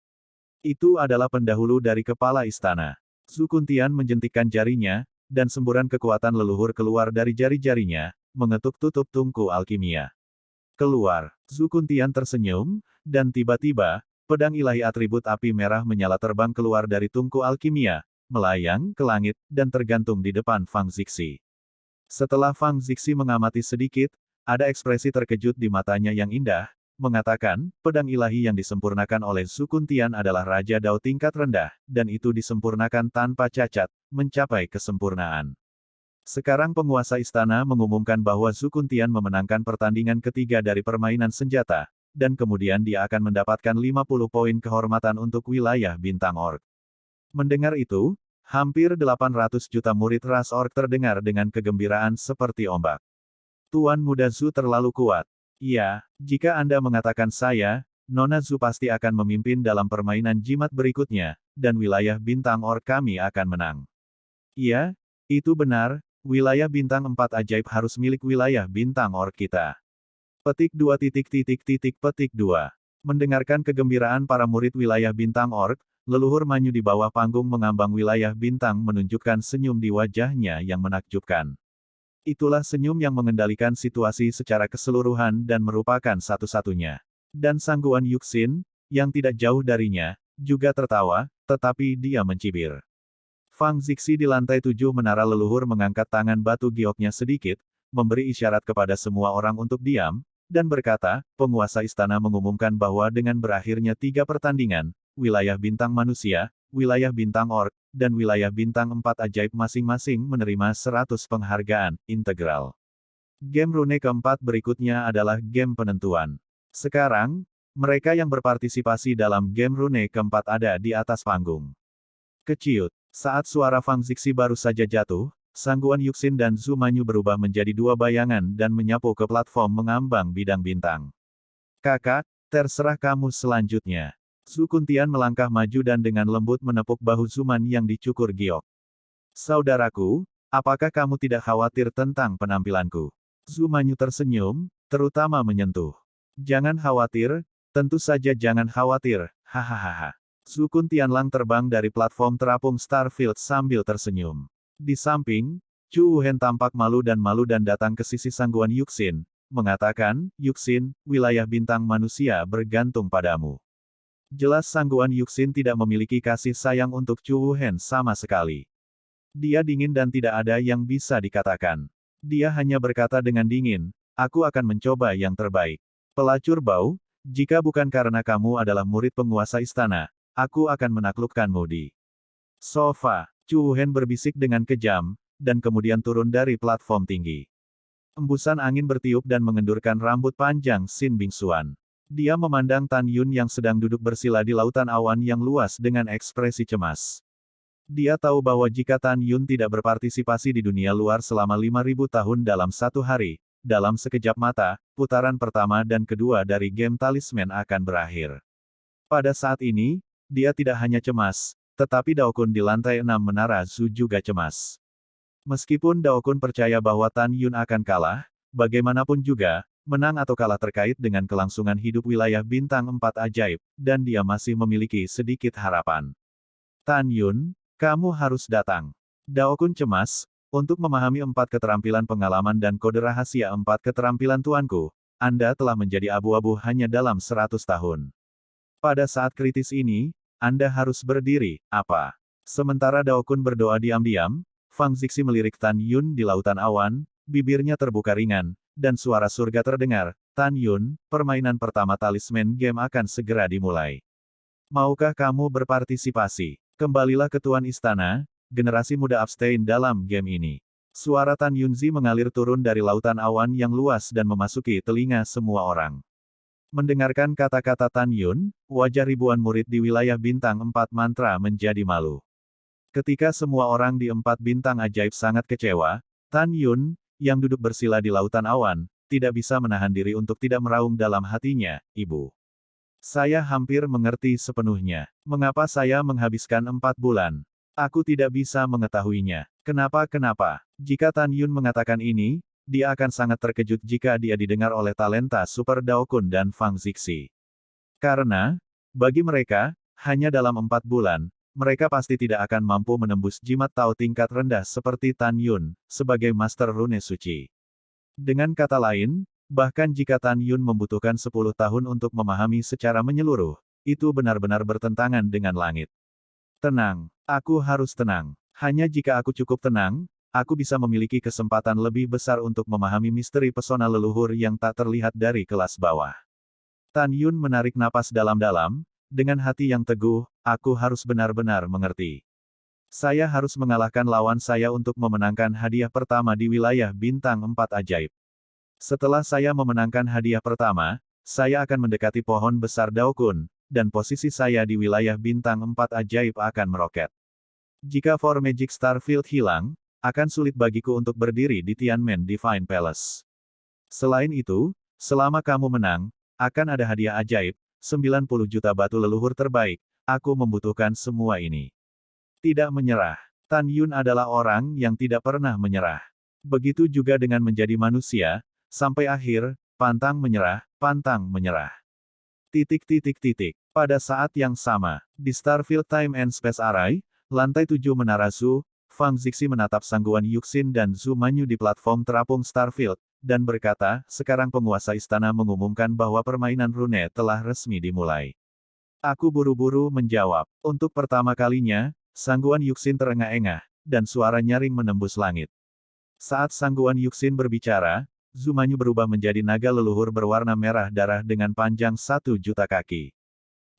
Itu adalah pendahulu dari kepala istana. Zhu Kuntian menjentikkan jarinya, dan semburan kekuatan leluhur keluar dari jari-jarinya, mengetuk tutup tungku alkimia. Keluar. Zhu Kuntian tersenyum, dan tiba-tiba, pedang ilahi atribut api merah menyala terbang keluar dari tungku alkimia, melayang ke langit, dan tergantung di depan Fang Zixi. Setelah Fang Zixi mengamati sedikit, ada ekspresi terkejut di matanya yang indah, mengatakan, pedang ilahi yang disempurnakan oleh Zhu Kuntian adalah Raja Dao tingkat rendah, dan itu disempurnakan tanpa cacat, mencapai kesempurnaan. Sekarang penguasa istana mengumumkan bahwa Zhu Kuntian memenangkan pertandingan ketiga dari permainan senjata, dan kemudian dia akan mendapatkan 50 poin kehormatan untuk wilayah bintang orc. Mendengar itu, hampir 800 juta murid ras orc terdengar dengan kegembiraan seperti ombak. Tuan Muda Zhu terlalu kuat. Iya, jika Anda mengatakan saya, Nona Zhu pasti akan memimpin dalam permainan jimat berikutnya, dan wilayah bintang orc kami akan menang. Iya, itu benar, wilayah bintang 4 ajaib harus milik wilayah bintang orc kita. Petik 2 petik 2. Mendengarkan kegembiraan para murid wilayah bintang orc, leluhur Manyu di bawah panggung mengambang wilayah bintang menunjukkan senyum di wajahnya yang menakjubkan. Itulah senyum yang mengendalikan situasi secara keseluruhan dan merupakan satu-satunya. Dan Sangguan Yuxin, yang tidak jauh darinya, juga tertawa, tetapi dia mencibir. Fang Zixi di lantai 7 menara leluhur mengangkat tangan batu gioknya sedikit, memberi isyarat kepada semua orang untuk diam, dan berkata, penguasa istana mengumumkan bahwa dengan berakhirnya 3 pertandingan, wilayah bintang manusia, wilayah bintang orc, dan wilayah bintang 4 ajaib masing-masing menerima 100 penghargaan integral. Game rune keempat berikutnya adalah game penentuan. Sekarang, mereka yang berpartisipasi dalam game rune keempat ada di atas panggung. Keciut. Saat suara Fang Zixi baru saja jatuh, Sangguan Yuxin dan Zhu Manyu berubah menjadi dua bayangan dan menyapu ke platform mengambang bidang bintang. Kakak, terserah kamu selanjutnya. Zhu Kuntian melangkah maju dan dengan lembut menepuk bahu Zuman yang dicukur giok. Saudaraku, apakah kamu tidak khawatir tentang penampilanku? Zhu Manyu tersenyum, terutama menyentuh. Jangan khawatir, tentu saja jangan khawatir, hahaha. Zhu Kuntianlang terbang dari platform terapung Starfield sambil tersenyum. Di samping, Chu Wuhen tampak malu dan datang ke sisi Sangguan Yuxin, mengatakan, Yuxin, wilayah bintang manusia bergantung padamu. Jelas Sangguan Yuxin tidak memiliki kasih sayang untuk Chu Wuhen sama sekali. Dia dingin dan tidak ada yang bisa dikatakan. Dia hanya berkata dengan dingin, aku akan mencoba yang terbaik. Pelacur bau, jika bukan karena kamu adalah murid penguasa istana, aku akan menaklukkanmu di sofa. Chu Wuhen berbisik dengan kejam, dan kemudian turun dari platform tinggi. Embusan angin bertiup dan mengendurkan rambut panjang Xin Bingxuan. Dia memandang Tan Yun yang sedang duduk bersila di lautan awan yang luas dengan ekspresi cemas. Dia tahu bahwa jika Tan Yun tidak berpartisipasi di dunia luar selama 5.000 tahun dalam satu hari, dalam sekejap mata, putaran pertama dan kedua dari game talisman akan berakhir. Pada saat ini, dia tidak hanya cemas, tetapi Daokun di lantai 6 menara Zhu juga cemas. Meskipun Daokun percaya bahwa Tan Yun akan kalah, bagaimanapun juga, menang atau kalah terkait dengan kelangsungan hidup wilayah bintang 4 ajaib, dan dia masih memiliki sedikit harapan. Tan Yun, kamu harus datang. Daokun cemas, untuk memahami 4 keterampilan pengalaman dan kode rahasia 4 keterampilan tuanku, Anda telah menjadi abu-abu hanya dalam 100 tahun. Pada saat kritis ini, Anda harus berdiri, apa? Sementara Daokun berdoa diam-diam, Fang Zixi melirik Tan Yun di lautan awan, bibirnya terbuka ringan, dan suara surga terdengar, Tan Yun, permainan pertama talisman game akan segera dimulai. Maukah kamu berpartisipasi? Kembalilah ke Tuan Istana, generasi muda abstain dalam game ini. Suara Tan Yunzi mengalir turun dari lautan awan yang luas dan memasuki telinga semua orang. Mendengarkan kata-kata Tan Yun, wajah ribuan murid di wilayah bintang 4 mantra menjadi malu. Ketika semua orang di 4 bintang ajaib sangat kecewa, Tan Yun, yang duduk bersila di lautan awan, tidak bisa menahan diri untuk tidak meraung dalam hatinya, Ibu. Saya hampir mengerti sepenuhnya. Mengapa saya menghabiskan 4 bulan? Aku tidak bisa mengetahuinya. Kenapa? Jika Tan Yun mengatakan ini, dia akan sangat terkejut jika dia didengar oleh talenta Super Daokun dan Fang Zixi. Karena, bagi mereka, hanya dalam 4 bulan, mereka pasti tidak akan mampu menembus jimat Tao tingkat rendah seperti Tan Yun, sebagai Master Rune Suci. Dengan kata lain, bahkan jika Tan Yun membutuhkan 10 tahun untuk memahami secara menyeluruh, itu benar-benar bertentangan dengan langit. Tenang, aku harus tenang. Hanya jika aku cukup tenang, aku bisa memiliki kesempatan lebih besar untuk memahami misteri pesona leluhur yang tak terlihat dari kelas bawah. Tan Yun menarik napas dalam-dalam, dengan hati yang teguh, aku harus benar-benar mengerti. Saya harus mengalahkan lawan saya untuk memenangkan hadiah pertama di wilayah bintang 4 ajaib. Setelah saya memenangkan hadiah pertama, saya akan mendekati pohon besar Daokun, dan posisi saya di wilayah bintang 4 ajaib akan meroket. Jika For Magic Starfield hilang, akan sulit bagiku untuk berdiri di Tianmen Divine Palace. Selain itu, selama kamu menang, akan ada hadiah ajaib, 90 juta batu leluhur terbaik, aku membutuhkan semua ini. Tidak menyerah. Tan Yun adalah orang yang tidak pernah menyerah. Begitu juga dengan menjadi manusia, sampai akhir, pantang menyerah, pantang menyerah. Pada saat yang sama, di Starfield Time and Space Array, lantai 7 Menara Zhu, Fang Zixi menatap Sangguan Yuxin dan Zhu Manyu di platform terapung Starfield, dan berkata, sekarang penguasa istana mengumumkan bahwa permainan rune telah resmi dimulai. Aku buru-buru menjawab. Untuk pertama kalinya, Sangguan Yuxin terengah-engah, dan suara nyaring menembus langit. Saat Sangguan Yuxin berbicara, Zhu Manyu berubah menjadi naga leluhur berwarna merah darah dengan panjang 1 juta kaki.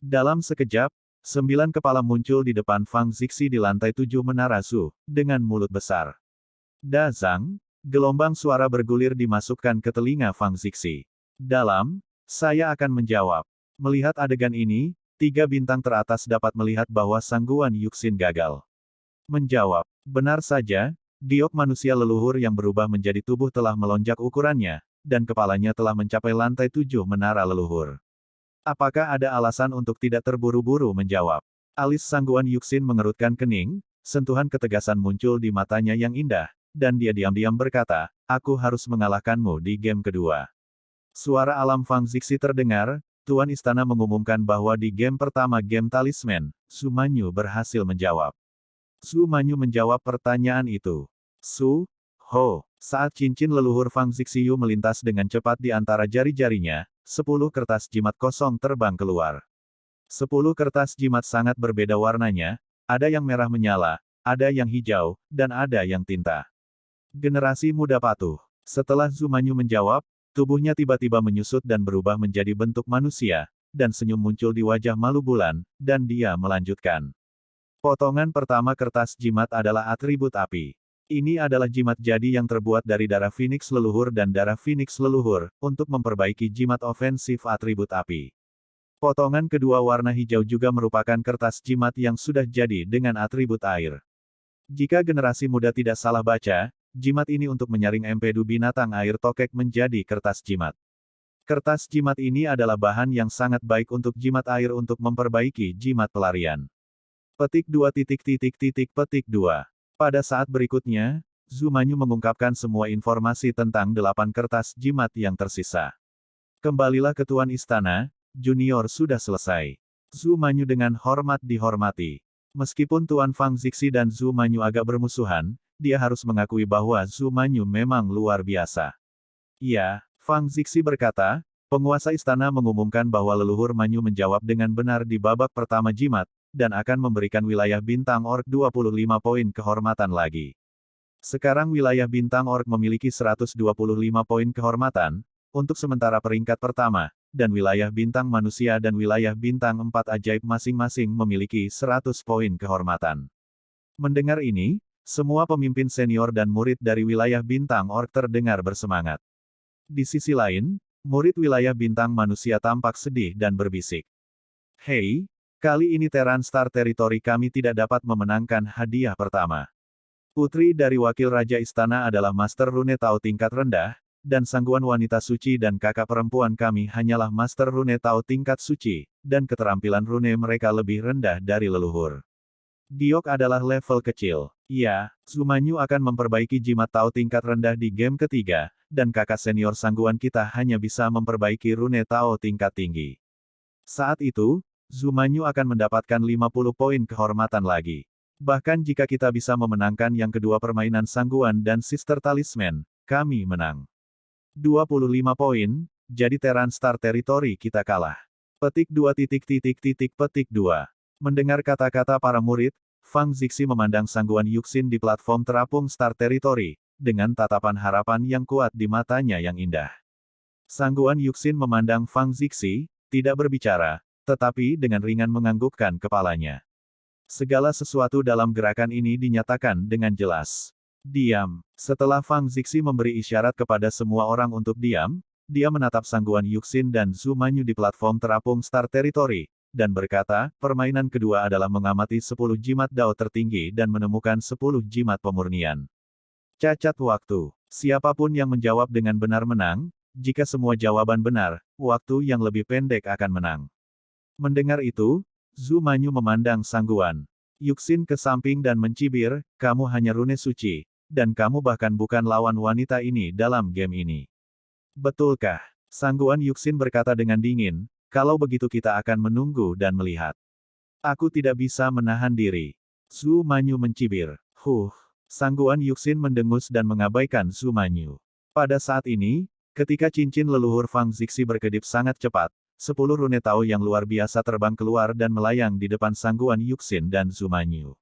Dalam sekejap, 9 kepala muncul di depan Fang Zixi di lantai 7 Menara Zhu, dengan mulut besar. Dazang, gelombang suara bergulir dimasukkan ke telinga Fang Zixi. Dalam, saya akan menjawab. Melihat adegan ini, 3 bintang teratas dapat melihat bahwa Sangguan Yuxin gagal. Menjawab, benar saja, Giok manusia leluhur yang berubah menjadi tubuh telah melonjak ukurannya, dan kepalanya telah mencapai lantai 7 menara leluhur. Apakah ada alasan untuk tidak terburu-buru menjawab? Alis Sangguan Yuxin mengerutkan kening, sentuhan ketegasan muncul di matanya yang indah, dan dia diam-diam berkata, aku harus mengalahkanmu di game kedua. Suara alam Fang Zixi terdengar, Tuan Istana mengumumkan bahwa di game pertama game talisman, Su Manyu berhasil menjawab. Su Manyu menjawab pertanyaan itu. Su, Ho, saat cincin leluhur Fang Zixiyu melintas dengan cepat di antara jari-jarinya, 10 kertas jimat kosong terbang keluar. 10 kertas jimat sangat berbeda warnanya, ada yang merah menyala, ada yang hijau, dan ada yang tinta. Generasi muda patuh. Setelah Su Manyu menjawab, tubuhnya tiba-tiba menyusut dan berubah menjadi bentuk manusia, dan senyum muncul di wajah malu bulan, dan dia melanjutkan. Potongan pertama kertas jimat adalah atribut api. Ini adalah jimat jadi yang terbuat dari darah Phoenix leluhur dan darah Phoenix leluhur, untuk memperbaiki jimat ofensif atribut api. Potongan kedua warna hijau juga merupakan kertas jimat yang sudah jadi dengan atribut air. Jika generasi muda tidak salah baca, jimat ini untuk menyaring empedu binatang air tokek menjadi kertas jimat. Kertas jimat ini adalah bahan yang sangat baik untuk jimat air untuk memperbaiki jimat pelarian. Petik 2. Petik 2. Pada saat berikutnya, Su Manyu mengungkapkan semua informasi tentang 8 kertas jimat yang tersisa. Kembalilah ke Tuan Istana, Junior sudah selesai. Su Manyu dengan hormat dihormati. Meskipun Tuan Fang Zixi dan Su Manyu agak bermusuhan, dia harus mengakui bahwa Su Manyu memang luar biasa. Ya, Fang Zixi berkata, penguasa istana mengumumkan bahwa leluhur Manyu menjawab dengan benar di babak pertama jimat, dan akan memberikan wilayah bintang orc 25 poin kehormatan lagi. Sekarang wilayah bintang orc memiliki 125 poin kehormatan, untuk sementara peringkat pertama, dan wilayah bintang manusia dan wilayah bintang 4 ajaib masing-masing memiliki 100 poin kehormatan. Mendengar ini, semua pemimpin senior dan murid dari wilayah bintang orc terdengar bersemangat. Di sisi lain, murid wilayah bintang manusia tampak sedih dan berbisik. Hei, kali ini Terran Star Territory kami tidak dapat memenangkan hadiah pertama. Putri dari wakil Raja Istana adalah Master Rune Tao tingkat rendah, dan sangguan wanita suci dan kakak perempuan kami hanyalah Master Rune Tao tingkat suci, dan keterampilan rune mereka lebih rendah dari leluhur. Giok adalah level kecil. Ya, Su Manyu akan memperbaiki jimat Tao tingkat rendah di game ketiga, dan kakak senior sangguan kita hanya bisa memperbaiki rune Tao tingkat tinggi. Saat itu, Su Manyu akan mendapatkan 50 poin kehormatan lagi. Bahkan jika kita bisa memenangkan yang kedua permainan sangguan dan Sister Talisman, kami menang. 25 poin, jadi Terran Star Territory kita kalah. Petik 2. Petik 2. Mendengar kata-kata para murid, Fang Zixi memandang sangguan Yuxin di platform terapung Star Territory, dengan tatapan harapan yang kuat di matanya yang indah. Sangguan Yuxin memandang Fang Zixi, tidak berbicara, tetapi dengan ringan menganggukkan kepalanya. Segala sesuatu dalam gerakan ini dinyatakan dengan jelas. Diam. Setelah Fang Zixi memberi isyarat kepada semua orang untuk diam, dia menatap sangguan Yuxin dan Su Manyu di platform terapung Star Territory, dan berkata, permainan kedua adalah mengamati 10 jimat Dao tertinggi dan menemukan 10 jimat pemurnian. Cacat waktu. Siapapun yang menjawab dengan benar menang, jika semua jawaban benar, waktu yang lebih pendek akan menang. Mendengar itu, Su Manyu memandang sangguan Yuxin ke samping dan mencibir, kamu hanya rune suci, dan kamu bahkan bukan lawan wanita ini dalam game ini. Betulkah? Sangguan Yuxin berkata dengan dingin, kalau begitu kita akan menunggu dan melihat. Aku tidak bisa menahan diri. Su Manyu mencibir. Sangguan Yuxin mendengus dan mengabaikan Su Manyu. Pada saat ini, ketika cincin leluhur Fang Zixi berkedip sangat cepat, 10 rune Tao yang luar biasa terbang keluar dan melayang di depan sangguan Yuxin dan Su Manyu.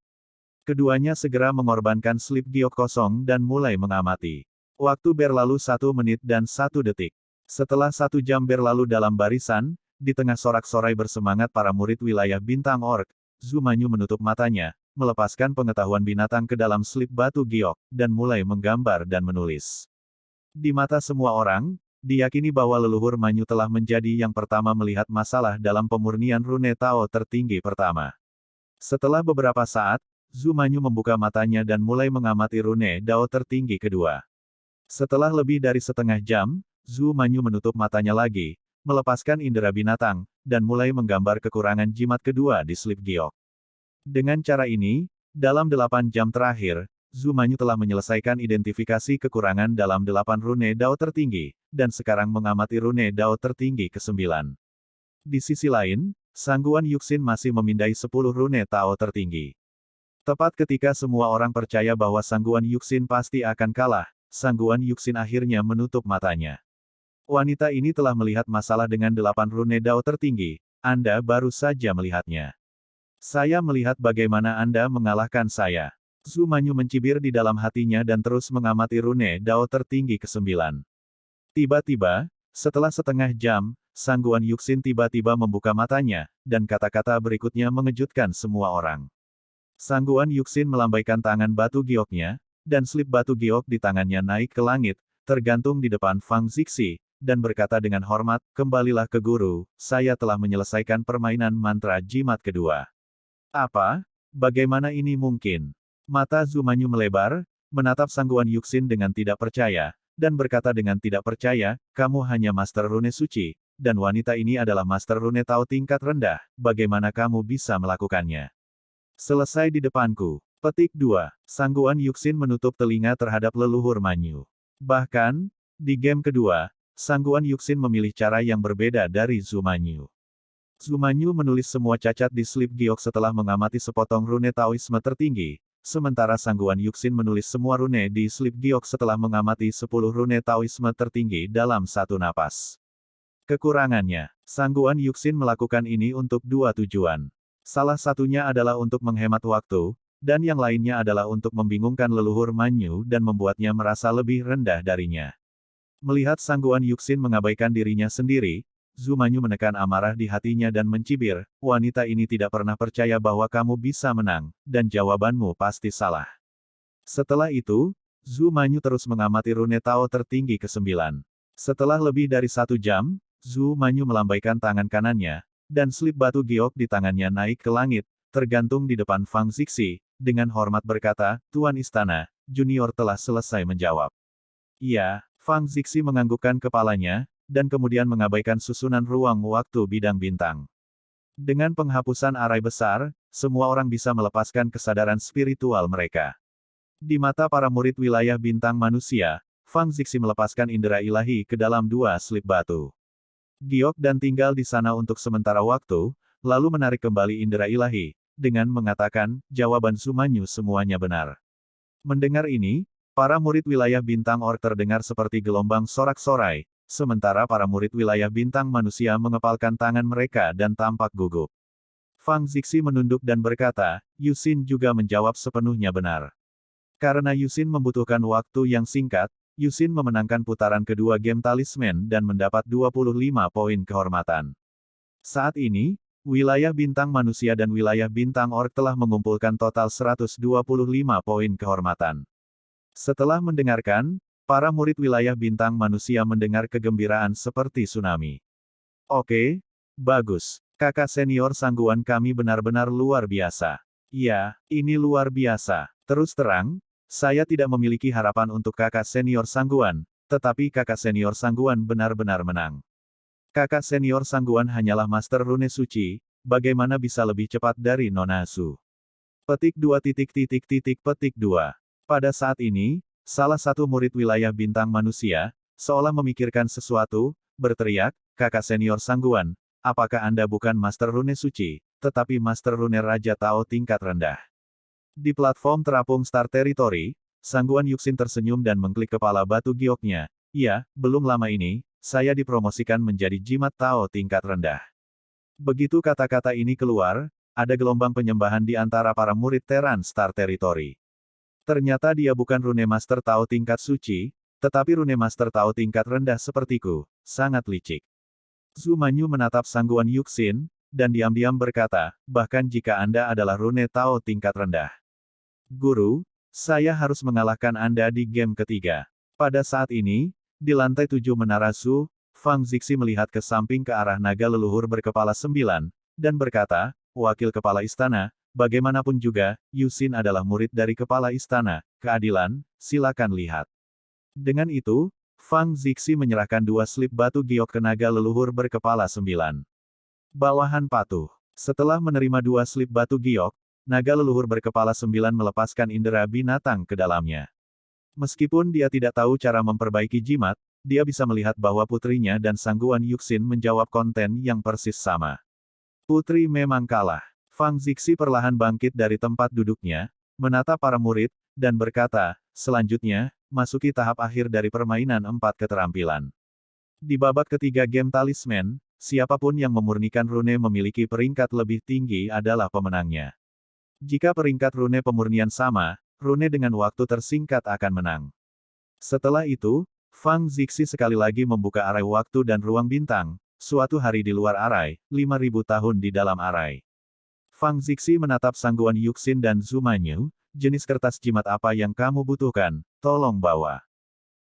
Keduanya segera mengorbankan slip giok kosong dan mulai mengamati. Waktu berlalu 1 menit dan 1 detik. Setelah 1 jam berlalu dalam barisan, di tengah sorak-sorai bersemangat para murid wilayah bintang orc, Su Manyu menutup matanya, melepaskan pengetahuan binatang ke dalam slip batu giok, dan mulai menggambar dan menulis. Di mata semua orang, diyakini bahwa leluhur Manyu telah menjadi yang pertama melihat masalah dalam pemurnian rune Tao tertinggi pertama. Setelah beberapa saat, Zhu Manyu membuka matanya dan mulai mengamati rune Dao tertinggi kedua. Setelah lebih dari setengah jam, Zhu Manyu menutup matanya lagi, melepaskan indera binatang, dan mulai menggambar kekurangan jimat kedua di slip giok. Dengan cara ini, dalam 8 jam terakhir, Zhu Manyu telah menyelesaikan identifikasi kekurangan dalam 8 rune Dao tertinggi, dan sekarang mengamati rune Dao tertinggi ke-9. Di sisi lain, Sangguan Yuxin masih memindai 10 rune Tao tertinggi. Tepat ketika semua orang percaya bahwa Sangguan Yuxin pasti akan kalah, Sangguan Yuxin akhirnya menutup matanya. Wanita ini telah melihat masalah dengan 8 rune Dao tertinggi, Anda baru saja melihatnya. Saya melihat bagaimana Anda mengalahkan saya. Zhu Manyu mencibir di dalam hatinya dan terus mengamati rune Dao tertinggi ke-9. Tiba-tiba, setelah setengah jam, Sangguan Yuxin tiba-tiba membuka matanya, dan kata-kata berikutnya mengejutkan semua orang. Sangguan Yuxin melambaikan tangan batu gioknya, dan slip batu giok di tangannya naik ke langit, tergantung di depan Fang Zixi, dan berkata dengan hormat, "Kembalilah ke guru, saya telah menyelesaikan permainan mantra jimat kedua." Apa? Bagaimana ini mungkin? Mata Zhu Manyu melebar, menatap Sangguan Yuxin dengan tidak percaya, dan berkata dengan tidak percaya, "Kamu hanya master rune suci, dan wanita ini adalah master rune Tao tingkat rendah, bagaimana kamu bisa melakukannya?" Selesai di depanku. Petik 2. Sangguan Yuxin menutup telinga terhadap leluhur Manyu. Bahkan, di game kedua, Sangguan Yuxin memilih cara yang berbeda dari Zhu Manyu. Zhu Manyu menulis semua cacat di slip giok setelah mengamati sepotong rune Taoisme tertinggi, sementara Sangguan Yuxin menulis semua rune di slip giok setelah mengamati 10 rune Taoisme tertinggi dalam satu napas. Kekurangannya, Sangguan Yuxin melakukan ini untuk 2 tujuan. Salah satunya adalah untuk menghemat waktu, dan yang lainnya adalah untuk membingungkan leluhur Manyu dan membuatnya merasa lebih rendah darinya. Melihat Sangguan Yuxin mengabaikan dirinya sendiri, Zhu Manyu menekan amarah di hatinya dan mencibir, "Wanita ini tidak pernah percaya bahwa kamu bisa menang, dan jawabanmu pasti salah." Setelah itu, Zhu Manyu terus mengamati rune Tao tertinggi ke-9. Setelah lebih dari 1 jam, Zhu Manyu melambaikan tangan kanannya, dan slip batu giok di tangannya naik ke langit, tergantung di depan Fang Zixi, dengan hormat berkata, "Tuan Istana, Junior telah selesai menjawab." "Iya." Fang Zixi menganggukkan kepalanya, dan kemudian mengabaikan susunan ruang waktu bidang bintang. Dengan penghapusan arai besar, semua orang bisa melepaskan kesadaran spiritual mereka. Di mata para murid wilayah bintang manusia, Fang Zixi melepaskan indera ilahi ke dalam 2 slip batu giok dan tinggal di sana untuk sementara waktu, lalu menarik kembali indera ilahi, dengan mengatakan, "Jawaban Zhu Manyu semuanya benar." Mendengar ini, para murid wilayah bintang orc terdengar seperti gelombang sorak-sorai, sementara para murid wilayah bintang manusia mengepalkan tangan mereka dan tampak gugup. Fang Zixi menunduk dan berkata, "Yuxin juga menjawab sepenuhnya benar." Karena Yuxin membutuhkan waktu yang singkat, Yuxin memenangkan putaran kedua game talisman dan mendapat 25 poin kehormatan. Saat ini, wilayah bintang manusia dan wilayah bintang orc telah mengumpulkan total 125 poin kehormatan. Setelah mendengarkan, para murid wilayah bintang manusia mendengar kegembiraan seperti tsunami. "Oke, bagus. Kakak senior Sangguan kami benar-benar luar biasa." "Ya, ini luar biasa. Terus terang, saya tidak memiliki harapan untuk kakak senior Sangguan, tetapi kakak senior Sangguan benar-benar menang. Kakak senior Sangguan hanyalah master rune suci, bagaimana bisa lebih cepat dari Nona Su?" Petik 2. Petik 2. Pada saat ini, salah satu murid wilayah bintang manusia, seolah memikirkan sesuatu, berteriak, "Kakak senior Sangguan, apakah Anda bukan master rune suci, tetapi master rune Raja Tao tingkat rendah?" Di platform terapung Star Territory, Sangguan Yuxin tersenyum dan mengklik kepala batu gioknya. "Iya, belum lama ini, saya dipromosikan menjadi jimat Tao tingkat rendah." Begitu kata-kata ini keluar, ada gelombang penyembahan di antara para murid Teran Star Territory. Ternyata dia bukan rune master Tao tingkat suci, tetapi rune master Tao tingkat rendah sepertiku, sangat licik. Zhu Manyu menatap Sangguan Yuxin, dan diam-diam berkata, "Bahkan jika Anda adalah rune Tao tingkat rendah. Guru, saya harus mengalahkan Anda di game ketiga." Pada saat ini, di lantai 7 Menara Zhu, Fang Zixi melihat ke samping ke arah naga leluhur berkepala 9, dan berkata, "Wakil kepala istana, bagaimanapun juga, Yuxin adalah murid dari kepala istana, keadilan, silakan lihat. Dengan itu, Fang Zixi menyerahkan 2 slip batu giok ke naga leluhur berkepala 9. Bawahan patuh. Setelah menerima 2 slip batu giok, naga leluhur berkepala 9 melepaskan indera binatang ke dalamnya. Meskipun dia tidak tahu cara memperbaiki jimat, dia bisa melihat bahwa putrinya dan sangguan Yuxin menjawab konten yang persis sama. Putri memang kalah. Fang Zixi perlahan bangkit dari tempat duduknya, menatap para murid, dan berkata, selanjutnya, masuki tahap akhir dari permainan 4 keterampilan. Di babak ketiga game talisman, siapapun yang memurnikan rune memiliki peringkat lebih tinggi adalah pemenangnya. Jika peringkat rune pemurnian sama, rune dengan waktu tersingkat akan menang. Setelah itu, Fang Zixi sekali lagi membuka arai waktu dan ruang bintang, suatu hari di luar arai, 5.000 tahun di dalam arai. Fang Zixi menatap sangguan Yuxin dan Zumanyu, jenis kertas jimat apa yang kamu butuhkan, tolong bawa.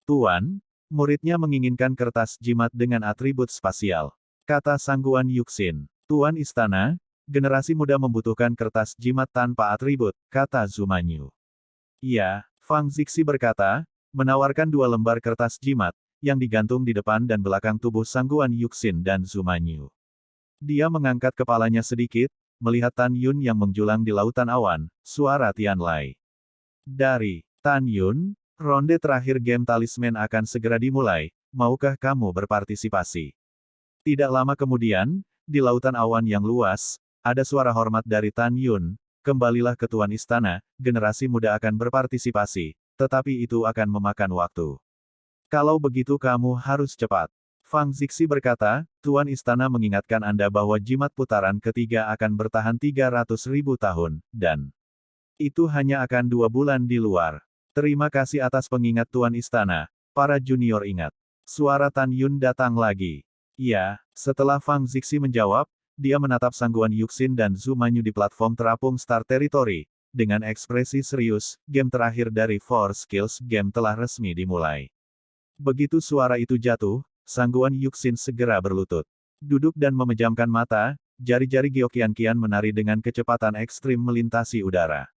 Tuan, muridnya menginginkan kertas jimat dengan atribut spasial. Kata sangguan Yuxin. Tuan istana, generasi muda membutuhkan kertas jimat tanpa atribut, kata Zumanyu. Iya, Fang Zixi berkata, menawarkan 2 lembar kertas jimat, yang digantung di depan dan belakang tubuh sangguan Yuxin dan Zumanyu. Dia mengangkat kepalanya sedikit, melihat Tan Yun yang menjulang di lautan awan, suara Tianlai. Dari Tan Yun, ronde terakhir game talisman akan segera dimulai, maukah kamu berpartisipasi? Tidak lama kemudian, di lautan awan yang luas, ada suara hormat dari Tan Yun, kembalilah ke Tuan Istana, generasi muda akan berpartisipasi, tetapi itu akan memakan waktu. Kalau begitu kamu harus cepat. Fang Zixi berkata, Tuan Istana mengingatkan Anda bahwa jimat putaran ketiga akan bertahan 300.000 tahun, dan itu hanya akan 2 bulan di luar. Terima kasih atas pengingat Tuan Istana, para junior ingat. Suara Tan Yun datang lagi. Ya, setelah Fang Zixi menjawab, dia menatap sangguan Yuxin dan Zumanyu di platform terapung Star Territory. Dengan ekspresi serius, game terakhir dari Four Skills Game telah resmi dimulai. Begitu suara itu jatuh, sangguan Yuxin segera berlutut. Duduk dan memejamkan mata, jari-jari Gyeokyan menari dengan kecepatan ekstrim melintasi udara.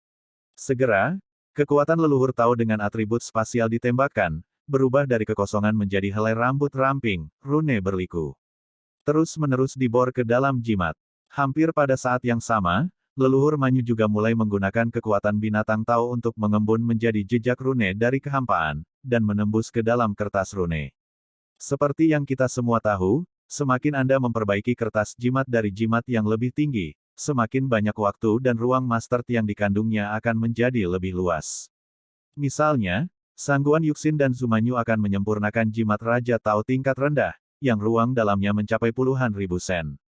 Segera, kekuatan leluhur Tao dengan atribut spasial ditembakkan, berubah dari kekosongan menjadi helai rambut ramping, rune berliku. Terus-menerus dibor ke dalam jimat. Hampir pada saat yang sama, leluhur Manyu juga mulai menggunakan kekuatan binatang Tao untuk mengembun menjadi jejak rune dari kehampaan, dan menembus ke dalam kertas rune. Seperti yang kita semua tahu, semakin Anda memperbaiki kertas jimat dari jimat yang lebih tinggi, semakin banyak waktu dan ruang master yang dikandungnya akan menjadi lebih luas. Misalnya, sangguan Yuxin dan Zumanyu akan menyempurnakan jimat Raja Tao tingkat rendah, yang ruang dalamnya mencapai puluhan ribu sen.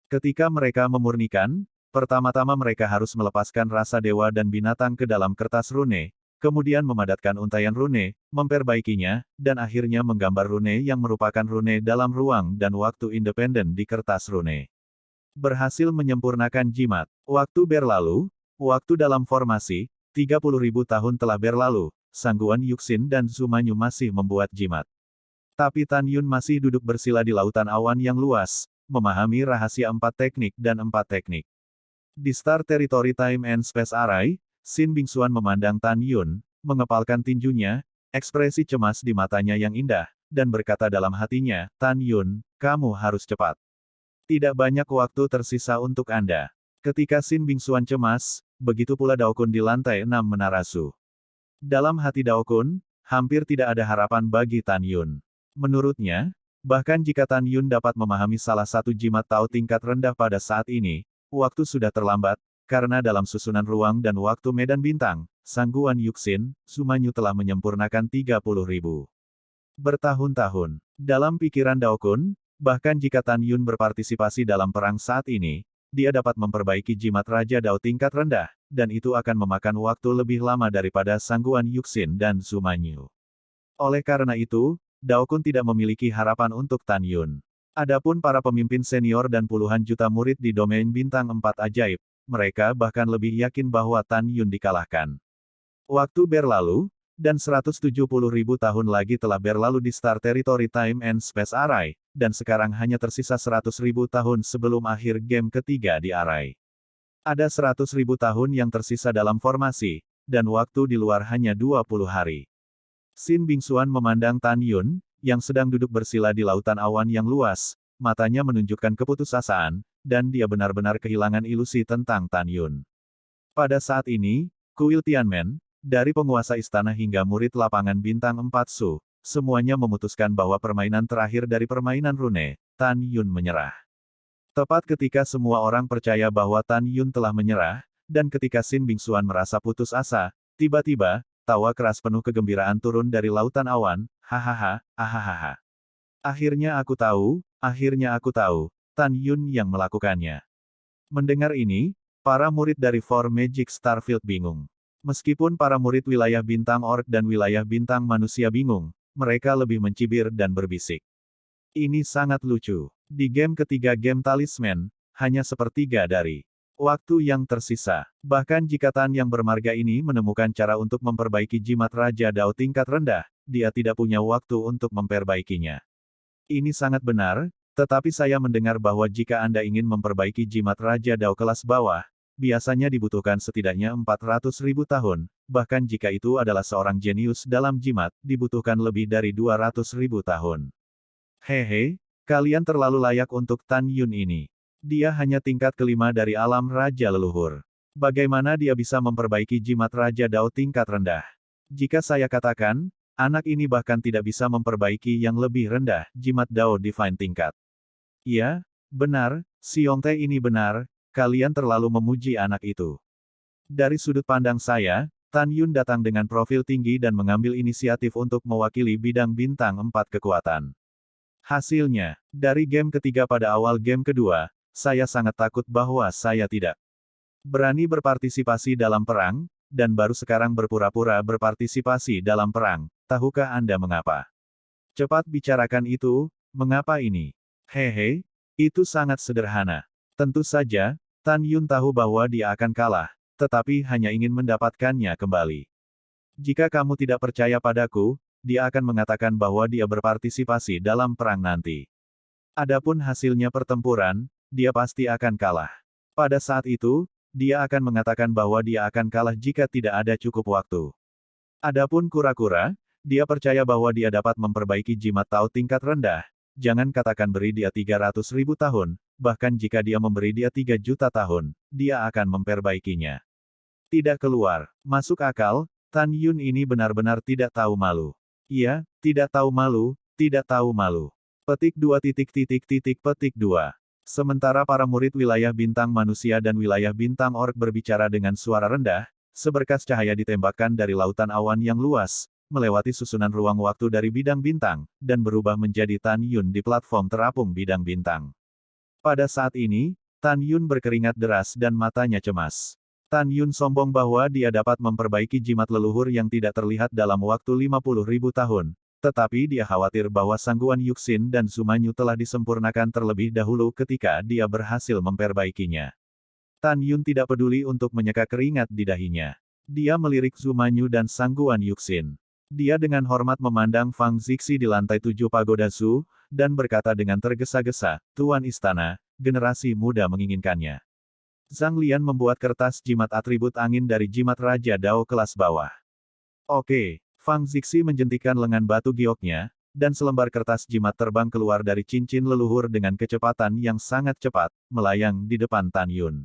Ketika mereka memurnikan, pertama-tama mereka harus melepaskan rasa dewa dan binatang ke dalam kertas rune, kemudian memadatkan untaian rune, memperbaikinya, dan akhirnya menggambar rune yang merupakan rune dalam ruang dan waktu independen di kertas rune. Berhasil menyempurnakan jimat. Waktu berlalu, waktu dalam formasi, 30.000 tahun telah berlalu, sangguan Yuxin dan Zumanyu masih membuat jimat. Tapi Tan Yun masih duduk bersila di lautan awan yang luas, memahami rahasia 4 teknik dan 4 teknik. Di Star Territory Time and Space Array, Sin Bingxuan memandang Tan Yun, mengepalkan tinjunya, ekspresi cemas di matanya yang indah, dan berkata dalam hatinya, Tan Yun, kamu harus cepat. Tidak banyak waktu tersisa untuk Anda. Ketika Sin Bingxuan cemas, begitu pula Daokun di lantai 6 menara Su. Dalam hati Daokun, hampir tidak ada harapan bagi Tan Yun. Menurutnya, bahkan jika Tan Yun dapat memahami salah satu jimat Tao tingkat rendah pada saat ini, waktu sudah terlambat, karena dalam susunan ruang dan waktu medan bintang, sangguan Yuxin, Zumanyu telah menyempurnakan 30.000 bertahun-tahun. Dalam pikiran Daokun, bahkan jika Tan Yun berpartisipasi dalam perang saat ini, dia dapat memperbaiki jimat Raja Dao tingkat rendah, dan itu akan memakan waktu lebih lama daripada sangguan Yuxin dan Zumanyu. Oleh karena itu, Daokun tidak memiliki harapan untuk Tan Yun. Adapun para pemimpin senior dan puluhan juta murid di domain bintang 4 ajaib, mereka bahkan lebih yakin bahwa Tan Yun dikalahkan. Waktu berlalu, dan 170.000 tahun lagi telah berlalu di Star Territory Time and Space Array, dan sekarang hanya tersisa 100.000 tahun sebelum akhir game ketiga di Array. Ada 100.000 tahun yang tersisa dalam formasi, dan waktu di luar hanya 20 hari. Xin Bingxuan memandang Tan Yun, yang sedang duduk bersila di lautan awan yang luas, matanya menunjukkan keputusasaan, dan dia benar-benar kehilangan ilusi tentang Tan Yun. Pada saat ini, Kuil Tianmen, dari penguasa istana hingga murid lapangan bintang 4 Su, semuanya memutuskan bahwa permainan terakhir dari permainan rune, Tan Yun menyerah. Tepat ketika semua orang percaya bahwa Tan Yun telah menyerah, dan ketika Xin Bingxuan merasa putus asa, tiba-tiba, tawa keras penuh kegembiraan turun dari lautan awan, hahaha, ahahaha. Akhirnya aku tahu, Tan Yun yang melakukannya. Mendengar ini, para murid dari Four Magic Starfield bingung. Meskipun para murid wilayah bintang orc dan wilayah bintang manusia bingung, mereka lebih mencibir dan berbisik. Ini sangat lucu. Di game ketiga game talisman, hanya sepertiga dari waktu yang tersisa. Bahkan jika Tan yang bermarga ini menemukan cara untuk memperbaiki jimat Raja Dao tingkat rendah, dia tidak punya waktu untuk memperbaikinya. Ini sangat benar, tetapi saya mendengar bahwa jika Anda ingin memperbaiki jimat Raja Dao kelas bawah, biasanya dibutuhkan setidaknya 400.000 tahun, bahkan jika itu adalah seorang jenius dalam jimat, dibutuhkan lebih dari 200.000 tahun. Hehe, kalian terlalu layak untuk Tan Yun ini. Dia hanya tingkat kelima dari alam Raja Leluhur. Bagaimana dia bisa memperbaiki jimat Raja Dao tingkat rendah? Jika saya katakan, anak ini bahkan tidak bisa memperbaiki yang lebih rendah, jimat Dao Divine tingkat. Ya, benar, Xiongte ini benar, kalian terlalu memuji anak itu. Dari sudut pandang saya, Tan Yun datang dengan profil tinggi dan mengambil inisiatif untuk mewakili bidang bintang 4 kekuatan. Hasilnya, dari game ketiga pada awal game kedua, saya sangat takut bahwa saya tidak berani berpartisipasi dalam perang, dan baru sekarang berpura-pura berpartisipasi dalam perang. Tahukah Anda mengapa? Cepat bicarakan itu, mengapa ini? Hehe, itu sangat sederhana. Tentu saja, Tan Yun tahu bahwa dia akan kalah, tetapi hanya ingin mendapatkannya kembali. Jika kamu tidak percaya padaku, dia akan mengatakan bahwa dia berpartisipasi dalam perang nanti. Adapun hasilnya pertempuran, dia pasti akan kalah. Pada saat itu, dia akan mengatakan bahwa dia akan kalah jika tidak ada cukup waktu. Adapun kura-kura, dia percaya bahwa dia dapat memperbaiki jimat Tao tingkat rendah. Jangan katakan beri dia 300.000 tahun, bahkan jika dia memberi dia 3 juta tahun, dia akan memperbaikinya. Tidak keluar, masuk akal, Tan Yun ini benar-benar tidak tahu malu. Iya, tidak tahu malu, tidak tahu malu. Petik 2. Sementara para murid wilayah bintang manusia dan wilayah bintang orc berbicara dengan suara rendah, seberkas cahaya ditembakkan dari lautan awan yang luas, melewati susunan ruang waktu dari bidang bintang, dan berubah menjadi Tan Yun di platform terapung bidang bintang. Pada saat ini, Tan Yun berkeringat deras dan matanya cemas. Tan Yun sombong bahwa dia dapat memperbaiki jimat leluhur yang tidak terlihat dalam waktu 50.000 tahun, tetapi dia khawatir bahwa sangguan Yuxin dan Zumanyu telah disempurnakan terlebih dahulu ketika dia berhasil memperbaikinya. Tan Yun tidak peduli untuk menyeka keringat di dahinya. Dia melirik Zumanyu dan sangguan Yuxin. Dia dengan hormat memandang Fang Zixi di lantai 7 Pagoda Zhu, dan berkata dengan tergesa-gesa, "Tuan Istana, generasi muda menginginkannya." Zhang Lian membuat kertas jimat atribut angin dari jimat Raja Dao kelas bawah. Oke, Fang Zixi menjentikan lengan batu gioknya, dan selembar kertas jimat terbang keluar dari cincin leluhur dengan kecepatan yang sangat cepat, melayang di depan Tan Yun.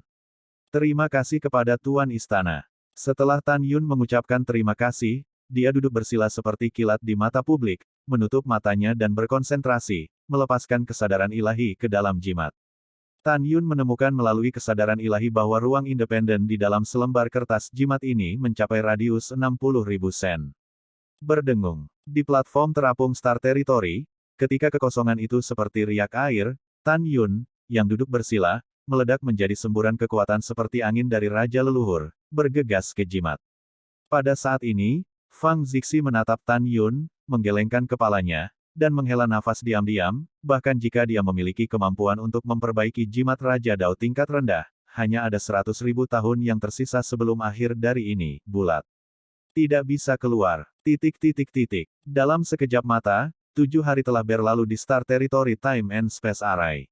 Terima kasih kepada Tuan Istana. Setelah Tan Yun mengucapkan terima kasih, dia duduk bersila seperti kilat di mata publik, menutup matanya dan berkonsentrasi, melepaskan kesadaran ilahi ke dalam jimat. Tan Yun menemukan melalui kesadaran ilahi bahwa ruang independen di dalam selembar kertas jimat ini mencapai radius 60.000 sen. Berdengung. Di platform terapung Star Territory, ketika kekosongan itu seperti riak air, Tan Yun, yang duduk bersila, meledak menjadi semburan kekuatan seperti angin dari Raja Leluhur, bergegas ke jimat. Pada saat ini, Fang Zixi menatap Tan Yun, menggelengkan kepalanya, dan menghela nafas diam-diam, bahkan jika dia memiliki kemampuan untuk memperbaiki jimat Raja Dao tingkat rendah, hanya ada 100.000 tahun yang tersisa sebelum akhir dari ini, bulat. Tidak bisa keluar. Dalam sekejap mata, 7 hari telah berlalu di Star Territory Time and Space Array.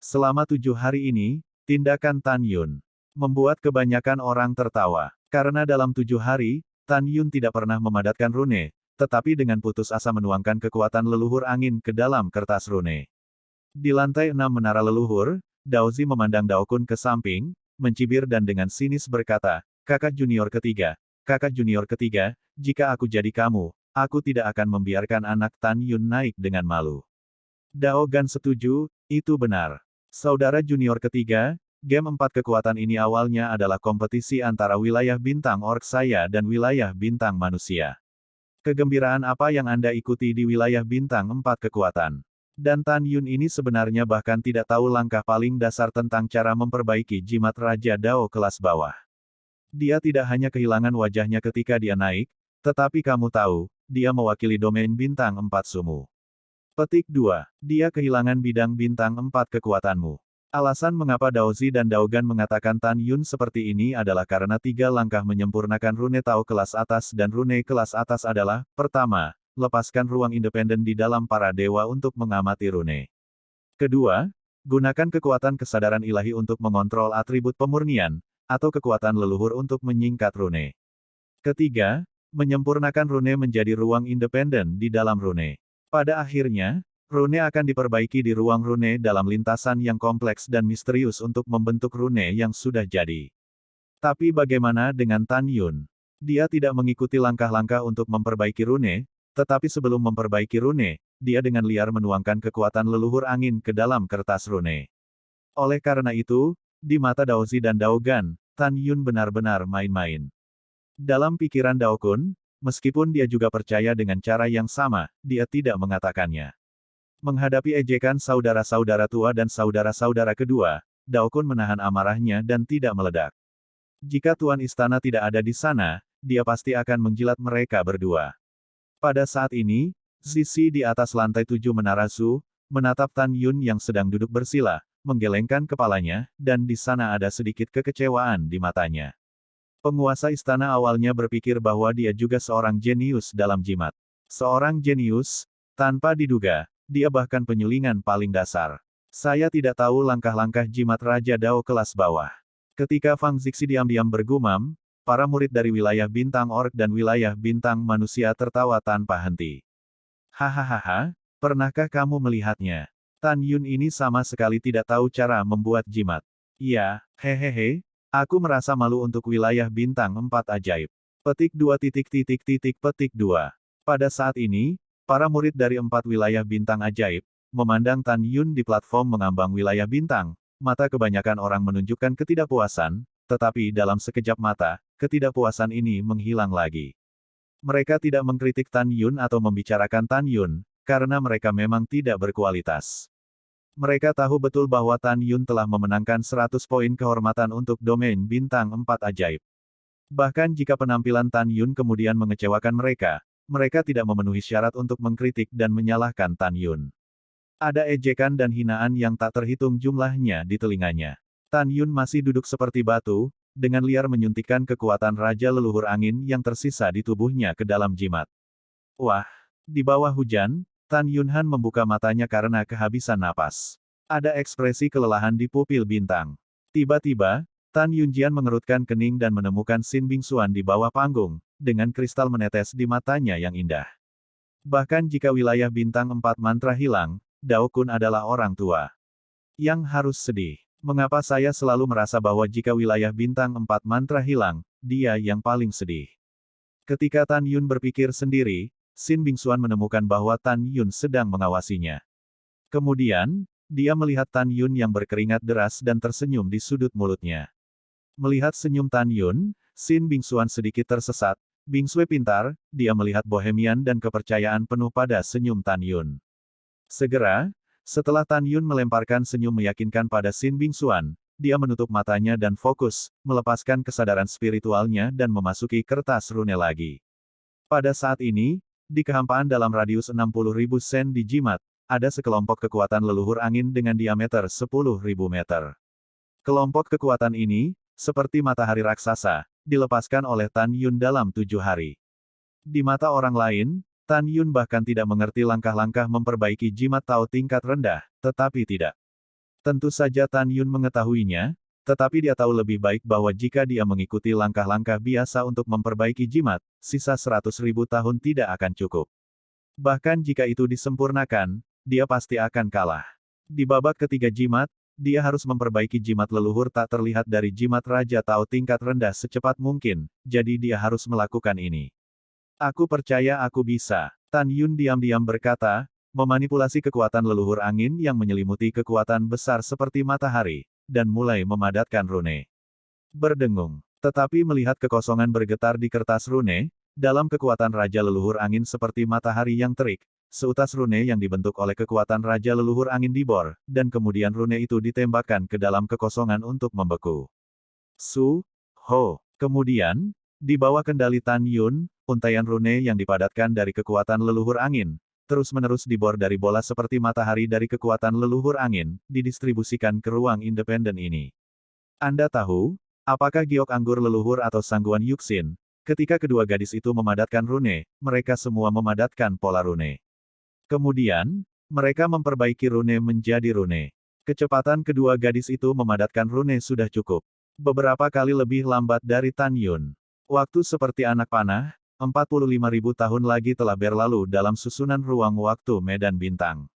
Selama 7 hari ini, tindakan Tan Yun Membuat kebanyakan orang tertawa. Karena dalam 7 hari, Tan Yun tidak pernah memadatkan rune, tetapi dengan putus asa menuangkan kekuatan leluhur angin ke dalam kertas rune. Di lantai 6 menara leluhur, Daozi memandang Daokun ke samping, mencibir dan dengan sinis berkata, kakak junior ketiga, jika aku jadi kamu, aku tidak akan membiarkan anak Tan Yun naik dengan malu. Dao Gan setuju, itu benar. Saudara junior ketiga, game 4 kekuatan ini awalnya adalah kompetisi antara wilayah bintang orc saya dan wilayah bintang manusia. Kegembiraan apa yang Anda ikuti di wilayah bintang 4 kekuatan? Dan Tan Yun ini sebenarnya bahkan tidak tahu langkah paling dasar tentang cara memperbaiki jimat Raja Dao kelas bawah. Dia tidak hanya kehilangan wajahnya ketika dia naik, tetapi kamu tahu, dia mewakili domain bintang 4 sumu. Petik 2. Dia kehilangan bidang bintang 4 kekuatanmu. Alasan mengapa Daozi dan Daogan mengatakan Tan Yun seperti ini adalah karena 3 langkah menyempurnakan rune Tao kelas atas dan rune kelas atas adalah, pertama, lepaskan ruang independen di dalam para dewa untuk mengamati rune. Kedua, gunakan kekuatan kesadaran ilahi untuk mengontrol atribut pemurnian, atau kekuatan leluhur untuk menyingkat rune. Ketiga, menyempurnakan rune menjadi ruang independen di dalam rune. Pada akhirnya, rune akan diperbaiki di ruang rune dalam lintasan yang kompleks dan misterius untuk membentuk rune yang sudah jadi. Tapi bagaimana dengan Tan Yun? Dia tidak mengikuti langkah-langkah untuk memperbaiki rune, tetapi sebelum memperbaiki rune, dia dengan liar menuangkan kekuatan leluhur angin ke dalam kertas rune. Oleh karena itu, di mata Daozi dan Daogan, Tan Yun benar-benar main-main. Dalam pikiran Daokun, meskipun dia juga percaya dengan cara yang sama, dia tidak mengatakannya. Menghadapi ejekan saudara-saudara tua dan saudara-saudara kedua, Daokun menahan amarahnya dan tidak meledak. Jika Tuan Istana tidak ada di sana, dia pasti akan menjilat mereka berdua. Pada saat ini, Zizi di atas lantai 7 menara Zu, menatap Tan Yun yang sedang duduk bersila, menggelengkan kepalanya, dan di sana ada sedikit kekecewaan di matanya. Penguasa istana awalnya berpikir bahwa dia juga seorang jenius dalam jimat. Seorang jenius, tanpa diduga, dia bahkan penyulingan paling dasar. Saya tidak tahu langkah-langkah jimat Raja Dao kelas bawah. Ketika Fang Zixi diam-diam bergumam, para murid dari wilayah bintang orc dan wilayah bintang manusia tertawa tanpa henti. Hahaha, pernahkah kamu melihatnya? Tan Yun ini sama sekali tidak tahu cara membuat jimat. Iya, hehehe, aku merasa malu untuk wilayah bintang 4 ajaib. Petik 2 petik 2. Pada saat ini, para murid dari 4 wilayah bintang ajaib, memandang Tan Yun di platform mengambang wilayah bintang, mata kebanyakan orang menunjukkan ketidakpuasan, tetapi dalam sekejap mata, ketidakpuasan ini menghilang lagi. Mereka tidak mengkritik Tan Yun atau membicarakan Tan Yun, karena mereka memang tidak berkualitas. Mereka tahu betul bahwa Tan Yun telah memenangkan 100 poin kehormatan untuk domain bintang 4 ajaib. Bahkan jika penampilan Tan Yun kemudian mengecewakan mereka tidak memenuhi syarat untuk mengkritik dan menyalahkan Tan Yun. Ada ejekan dan hinaan yang tak terhitung jumlahnya di telinganya. Tan Yun masih duduk seperti batu, dengan liar menyuntikkan kekuatan Raja Leluhur Angin yang tersisa di tubuhnya ke dalam jimat. Wah! Di bawah hujan, Tan Yunhan membuka matanya karena kehabisan napas. Ada ekspresi kelelahan di pupil bintang. Tiba-tiba, Tan Yunjian mengerutkan kening dan menemukan Sin Bingsuan di bawah panggung, dengan kristal menetes di matanya yang indah. Bahkan jika wilayah bintang 4 mantra hilang, Daokun adalah orang tua yang harus sedih. Mengapa saya selalu merasa bahwa jika wilayah bintang 4 mantra hilang, dia yang paling sedih? Ketika Tan Yun berpikir sendiri, Sin Bingsuan menemukan bahwa Tan Yun sedang mengawasinya. Kemudian, dia melihat Tan Yun yang berkeringat deras dan tersenyum di sudut mulutnya. Melihat senyum Tan Yun, Sin Bingsuan sedikit tersesat. Bingsue pintar, dia melihat bohemian dan kepercayaan penuh pada senyum Tan Yun. Segera, setelah Tan Yun melemparkan senyum meyakinkan pada Sin Bingsuan, dia menutup matanya dan fokus, melepaskan kesadaran spiritualnya dan memasuki kertas rune lagi. Pada saat ini, di kehampaan dalam radius 60.000 sen di jimat, ada sekelompok kekuatan leluhur angin dengan diameter 10.000 meter. Kelompok kekuatan ini, seperti matahari raksasa, dilepaskan oleh Tan Yun dalam 7 hari. Di mata orang lain, Tan Yun bahkan tidak mengerti langkah-langkah memperbaiki jimat Tao tingkat rendah, tetapi tidak. Tentu saja Tan Yun mengetahuinya, Tetapi dia tahu lebih baik bahwa jika dia mengikuti langkah-langkah biasa untuk memperbaiki jimat, sisa 100.000 tahun tidak akan cukup. Bahkan jika itu disempurnakan, dia pasti akan kalah. Di babak ketiga jimat, dia harus memperbaiki jimat leluhur tak terlihat dari jimat Raja Tao tingkat rendah secepat mungkin, jadi dia harus melakukan ini. Aku percaya aku bisa. Tan Yun diam-diam berkata, memanipulasi kekuatan leluhur angin yang menyelimuti kekuatan besar seperti matahari, dan mulai memadatkan rune. Berdengung. Tetapi melihat kekosongan bergetar di kertas rune, dalam kekuatan Raja Leluhur Angin seperti matahari yang terik, seutas rune yang dibentuk oleh kekuatan Raja Leluhur Angin dibor, dan kemudian rune itu ditembakkan ke dalam kekosongan untuk membeku. Su, Ho. Kemudian, di bawah kendali Tan Yun, untaian rune yang dipadatkan dari kekuatan leluhur angin, terus-menerus dibor dari bola seperti matahari dari kekuatan leluhur angin, didistribusikan ke ruang independen ini. Anda tahu, apakah giok anggur leluhur atau sangguan Yuxin? Ketika kedua gadis itu memadatkan rune, mereka semua memadatkan pola rune. Kemudian, mereka memperbaiki rune menjadi rune. Kecepatan kedua gadis itu memadatkan rune sudah cukup. Beberapa kali lebih lambat dari Tan Yun. Waktu seperti anak panah, 45.000 tahun lagi telah berlalu dalam susunan ruang waktu medan bintang.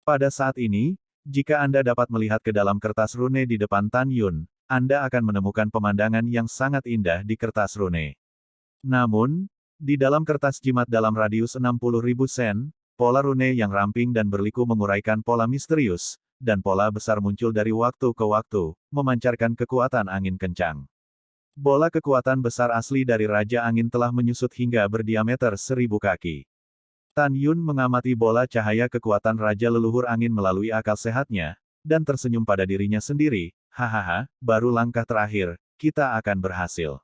Pada saat ini, jika Anda dapat melihat ke dalam kertas rune di depan Tan Yun, Anda akan menemukan pemandangan yang sangat indah di kertas rune. Namun, di dalam kertas jimat dalam radius 60.000 sen, pola rune yang ramping dan berliku menguraikan pola misterius, dan pola besar muncul dari waktu ke waktu, memancarkan kekuatan angin kencang. Bola kekuatan besar asli dari Raja Angin telah menyusut hingga berdiameter 1000 kaki. Tan Yun mengamati bola cahaya kekuatan Raja Leluhur Angin melalui akal sehatnya, dan tersenyum pada dirinya sendiri, hahaha, baru langkah terakhir, kita akan berhasil.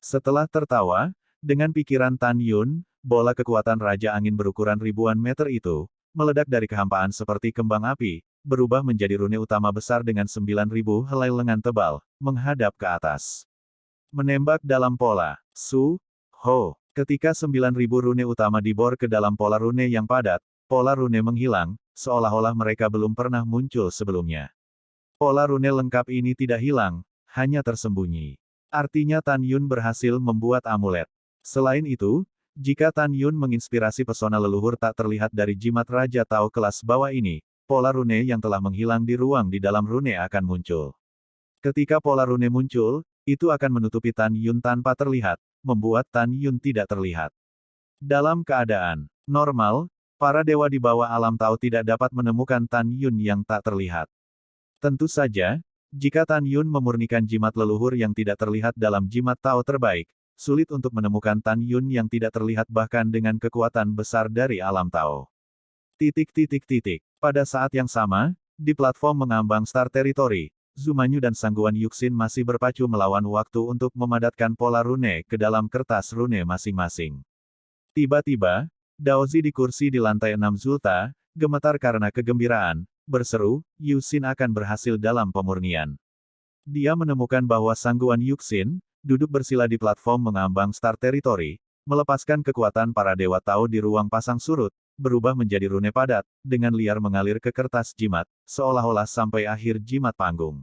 Setelah tertawa, dengan pikiran Tan Yun, bola kekuatan Raja Angin berukuran ribuan meter itu, meledak dari kehampaan seperti kembang api, berubah menjadi rune utama besar dengan 9.000 helai lengan tebal, menghadap ke atas. Menembak dalam pola. Su, Ho. Ketika 9.000 rune utama dibor ke dalam pola rune yang padat, pola rune menghilang, seolah-olah mereka belum pernah muncul sebelumnya. Pola rune lengkap ini tidak hilang, hanya tersembunyi. Artinya Tan Yun berhasil membuat amulet. Selain itu, jika Tan Yun menginspirasi pesona leluhur tak terlihat dari jimat Raja Tao kelas bawah ini, pola rune yang telah menghilang di ruang di dalam rune akan muncul. Ketika pola rune muncul, itu akan menutupi Tan Yun tanpa terlihat, membuat Tan Yun tidak terlihat. Dalam keadaan normal, para dewa di bawah alam Tao tidak dapat menemukan Tan Yun yang tak terlihat. Tentu saja, jika Tan Yun memurnikan jimat leluhur yang tidak terlihat dalam jimat Tao terbaik, sulit untuk menemukan Tan Yun yang tidak terlihat bahkan dengan kekuatan besar dari alam Tao. Pada saat yang sama, di platform mengambang Star Territory, Zumanyu dan Sangguan Yuxin masih berpacu melawan waktu untuk memadatkan pola rune ke dalam kertas rune masing-masing. Tiba-tiba, Daozi di kursi di lantai 6 Zulta, gemetar karena kegembiraan, berseru, Yuxin akan berhasil dalam pemurnian. Dia menemukan bahwa Sangguan Yuxin, duduk bersila di platform mengambang Star Territory, melepaskan kekuatan para dewa Tao di ruang pasang surut, berubah menjadi rune padat, dengan liar mengalir ke kertas jimat, seolah-olah sampai akhir jimat panggung.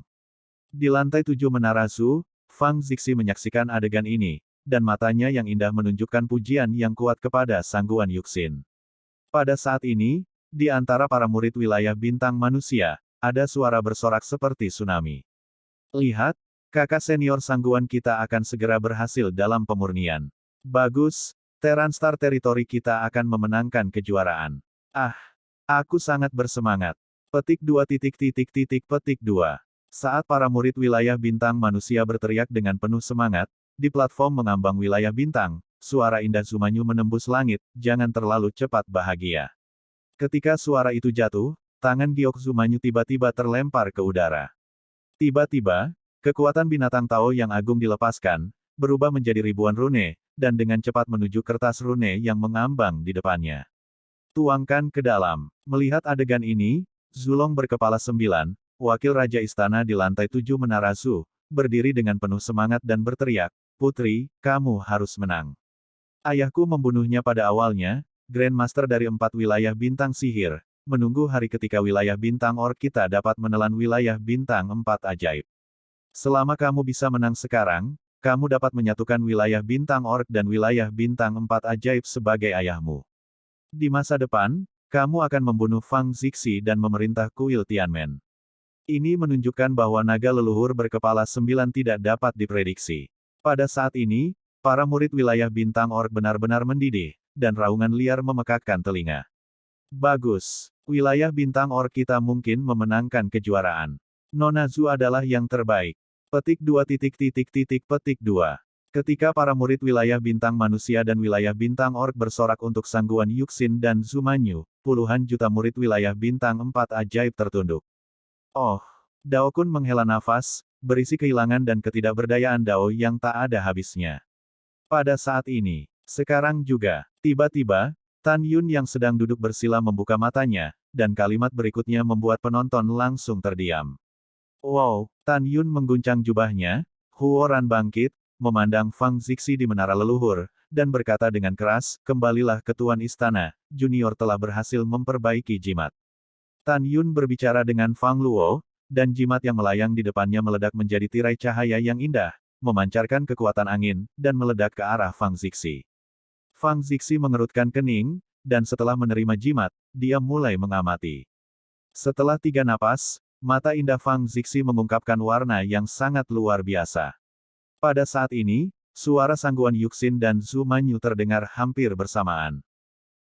Di lantai 7 Menara Zu, Fang Zixi menyaksikan adegan ini, dan matanya yang indah menunjukkan pujian yang kuat kepada Sangguan Yuxin. Pada saat ini, di antara para murid wilayah bintang manusia, ada suara bersorak seperti tsunami. Lihat, kakak senior Sangguan kita akan segera berhasil dalam pemurnian. Bagus. Teran Star Territory kita akan memenangkan kejuaraan. Ah, aku sangat bersemangat. Petik 2. Saat para murid wilayah bintang manusia berteriak dengan penuh semangat, di platform mengambang wilayah bintang, suara indah Zumanyu menembus langit, jangan terlalu cepat bahagia. Ketika suara itu jatuh, tangan giok Zumanyu tiba-tiba terlempar ke udara. Tiba-tiba, kekuatan binatang Tao yang agung dilepaskan, berubah menjadi ribuan rune, dan dengan cepat menuju kertas rune yang mengambang di depannya. Tuangkan ke dalam. Melihat adegan ini, Zulong berkepala 9, wakil Raja Istana di lantai 7 Menara Zu, berdiri dengan penuh semangat dan berteriak, Putri, kamu harus menang. Ayahku membunuhnya pada awalnya, Grandmaster dari 4 wilayah bintang sihir, menunggu hari ketika wilayah bintang Orc kita dapat menelan wilayah bintang 4 ajaib. Selama kamu bisa menang sekarang, kamu dapat menyatukan wilayah bintang orc dan wilayah bintang 4 ajaib sebagai ayahmu. Di masa depan, kamu akan membunuh Fang Zixi dan memerintah kuil Tianmen. Ini menunjukkan bahwa naga leluhur berkepala 9 tidak dapat diprediksi. Pada saat ini, para murid wilayah bintang orc benar-benar mendidih, dan raungan liar memekakkan telinga. Bagus. Wilayah bintang orc kita mungkin memenangkan kejuaraan. Nona Zhu adalah yang terbaik. Petik 2. Ketika para murid wilayah bintang manusia dan wilayah bintang orc bersorak untuk sangguan Yuxin dan Zumanyu, puluhan juta murid wilayah bintang 4 ajaib tertunduk. Oh, Dao Kun menghela nafas, berisi kehilangan dan ketidakberdayaan Dao yang tak ada habisnya. Pada saat ini, sekarang juga, tiba-tiba, Tan Yun yang sedang duduk bersila membuka matanya, dan kalimat berikutnya membuat penonton langsung terdiam. Wow, Tan Yun mengguncang jubahnya, Huoran bangkit, memandang Fang Zixi di menara leluhur, dan berkata dengan keras, kembalilah ke Tuan Istana, Junior telah berhasil memperbaiki jimat. Tan Yun berbicara dengan Fang Luo, dan jimat yang melayang di depannya meledak menjadi tirai cahaya yang indah, memancarkan kekuatan angin, dan meledak ke arah Fang Zixi. Fang Zixi mengerutkan kening, dan setelah menerima jimat, dia mulai mengamati. Setelah 3 napas, mata indah Fang Zixi mengungkapkan warna yang sangat luar biasa. Pada saat ini, suara sangguan Yuxin dan Zhu Manyu terdengar hampir bersamaan.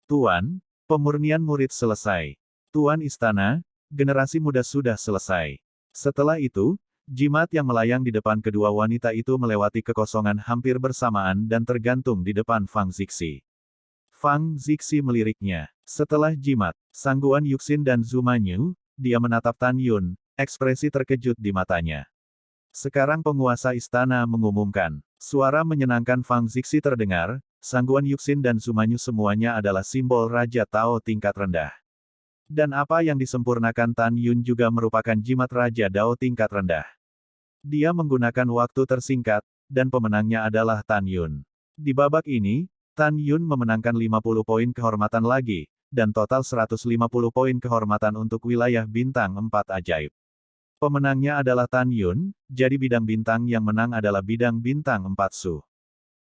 Tuan, pemurnian murid selesai. Tuan Istana, generasi muda sudah selesai. Setelah itu, jimat yang melayang di depan kedua wanita itu melewati kekosongan hampir bersamaan dan tergantung di depan Fang Zixi. Fang Zixi meliriknya. Setelah jimat, sangguan Yuxin dan Zhu Manyu, dia menatap Tan Yun, ekspresi terkejut di matanya. Sekarang penguasa istana mengumumkan. Suara menyenangkan Fang Zixi terdengar, sangguan Yuxin dan Zhu Manyu semuanya adalah simbol Raja Tao tingkat rendah. Dan apa yang disempurnakan Tan Yun juga merupakan jimat Raja Dao tingkat rendah. Dia menggunakan waktu tersingkat, dan pemenangnya adalah Tan Yun. Di babak ini, Tan Yun memenangkan 50 poin kehormatan lagi, dan total 150 poin kehormatan untuk wilayah bintang 4 ajaib. Pemenangnya adalah Tan Yun, jadi bidang bintang yang menang adalah bidang bintang 4 Su.